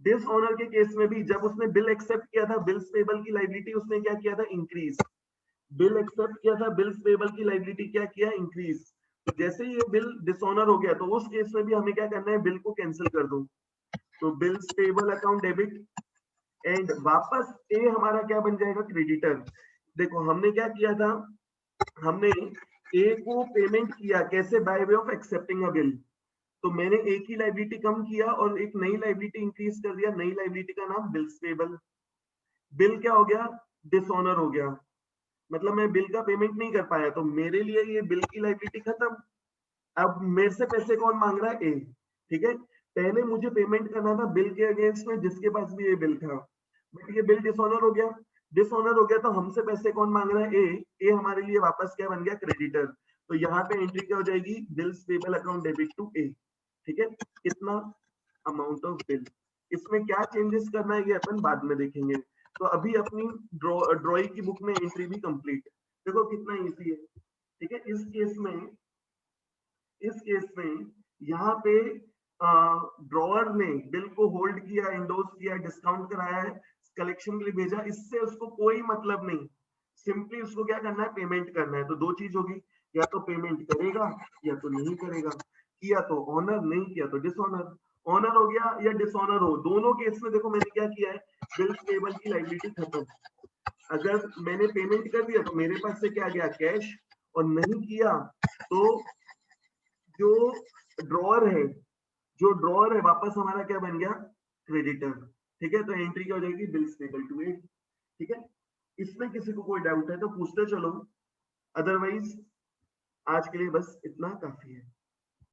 डिसऑनर के केस में भी जब उसने बिल एक्सेप्ट किया था, बिल्स पेबल की लाइबिलिटी उसने क्या किया था, इंक्रीज। बिल एक्सेप्ट किया था, बिल्स पेबल की लाइबिलिटी क्या किया, इंक्रीज। तो जैसे ही ये बिल डिसऑनर हो गया तो उस केस में भी हमें क्या करना है, बिल को कैंसिल कर दो। तो bills payable account debit, and वापस ए हमारा क्या बन जाएगा, क्रेडिटर। देखो हमने क्या किया था, हमने ए को पेमेंट किया कैसे, bye way of accepting a bill. तो मैंने ए की लाइबिलिटी कम किया और एक नई लाइबिलिटी इंक्रीज कर दिया, नई लाइबिलिटी का नाम बिल्स पेबल। बिल क्या हो गया, डिसऑनर हो गया, मतलब मैं बिल का पेमेंट नहीं कर पाया, तो मेरे लिए ये बिल की लाइबिलिटी खत्म। अब मेरे से पैसे कौन मांग रहा है, ए। ठीक है, पहले मुझे पेमेंट करना था बिल के अगेंस्ट में जिसके पास भी ये बिल था, बट ये बिल डिसऑनर हो गया। डिसऑनर हो गया तो हमसे पैसे कौन मांग रहा है? ए हमारे लिए वापस क्या बन गया? क्रेडिटर। तो यहाँ पे एंट्री क्या हो जाएगी? Bills payable account debit to A. ठीक है, कितना? Amount of bill. इसमें क्या चेंजेस करना है ये अपन बाद में देखेंगे। तो अभी अपनी ड्रॉइंग की बुक में एंट्री भी कंप्लीट। देखो कितना इजी है। ठीक है, इस केस में यहाँ पे ड्रॉअर ने बिल को होल्ड किया, इंडोर्स किया, डिस्काउंट कराया है, कलेक्शन के लिए भेजा, इससे उसको कोई मतलब नहीं। सिंपली उसको क्या करना है? पेमेंट करना है। तो दो चीज होगी, या तो पेमेंट करेगा या तो नहीं करेगा। किया तो ऑनर, नहीं किया तो डिसऑनर। ऑनर हो गया या डिसऑनर हो, दोनों केस में देखो मैंने क्या किया है, बिल्स पेबल की लायबिलिटी खत्म। अगर मैंने पेमेंट कर दिया तो मेरे पास से क्या गया? कैश। और नहीं किया तो जो ड्रॉअर है वापस हमारा क्या बन गया? क्रेडिटर। ठीक है, तो एंट्री क्या हो जाएगी? Bills payable to A. ठीक है, इसमें किसी को कोई डाउट है तो पूछते चलो, अदरवाइज आज के लिए बस इतना काफी है।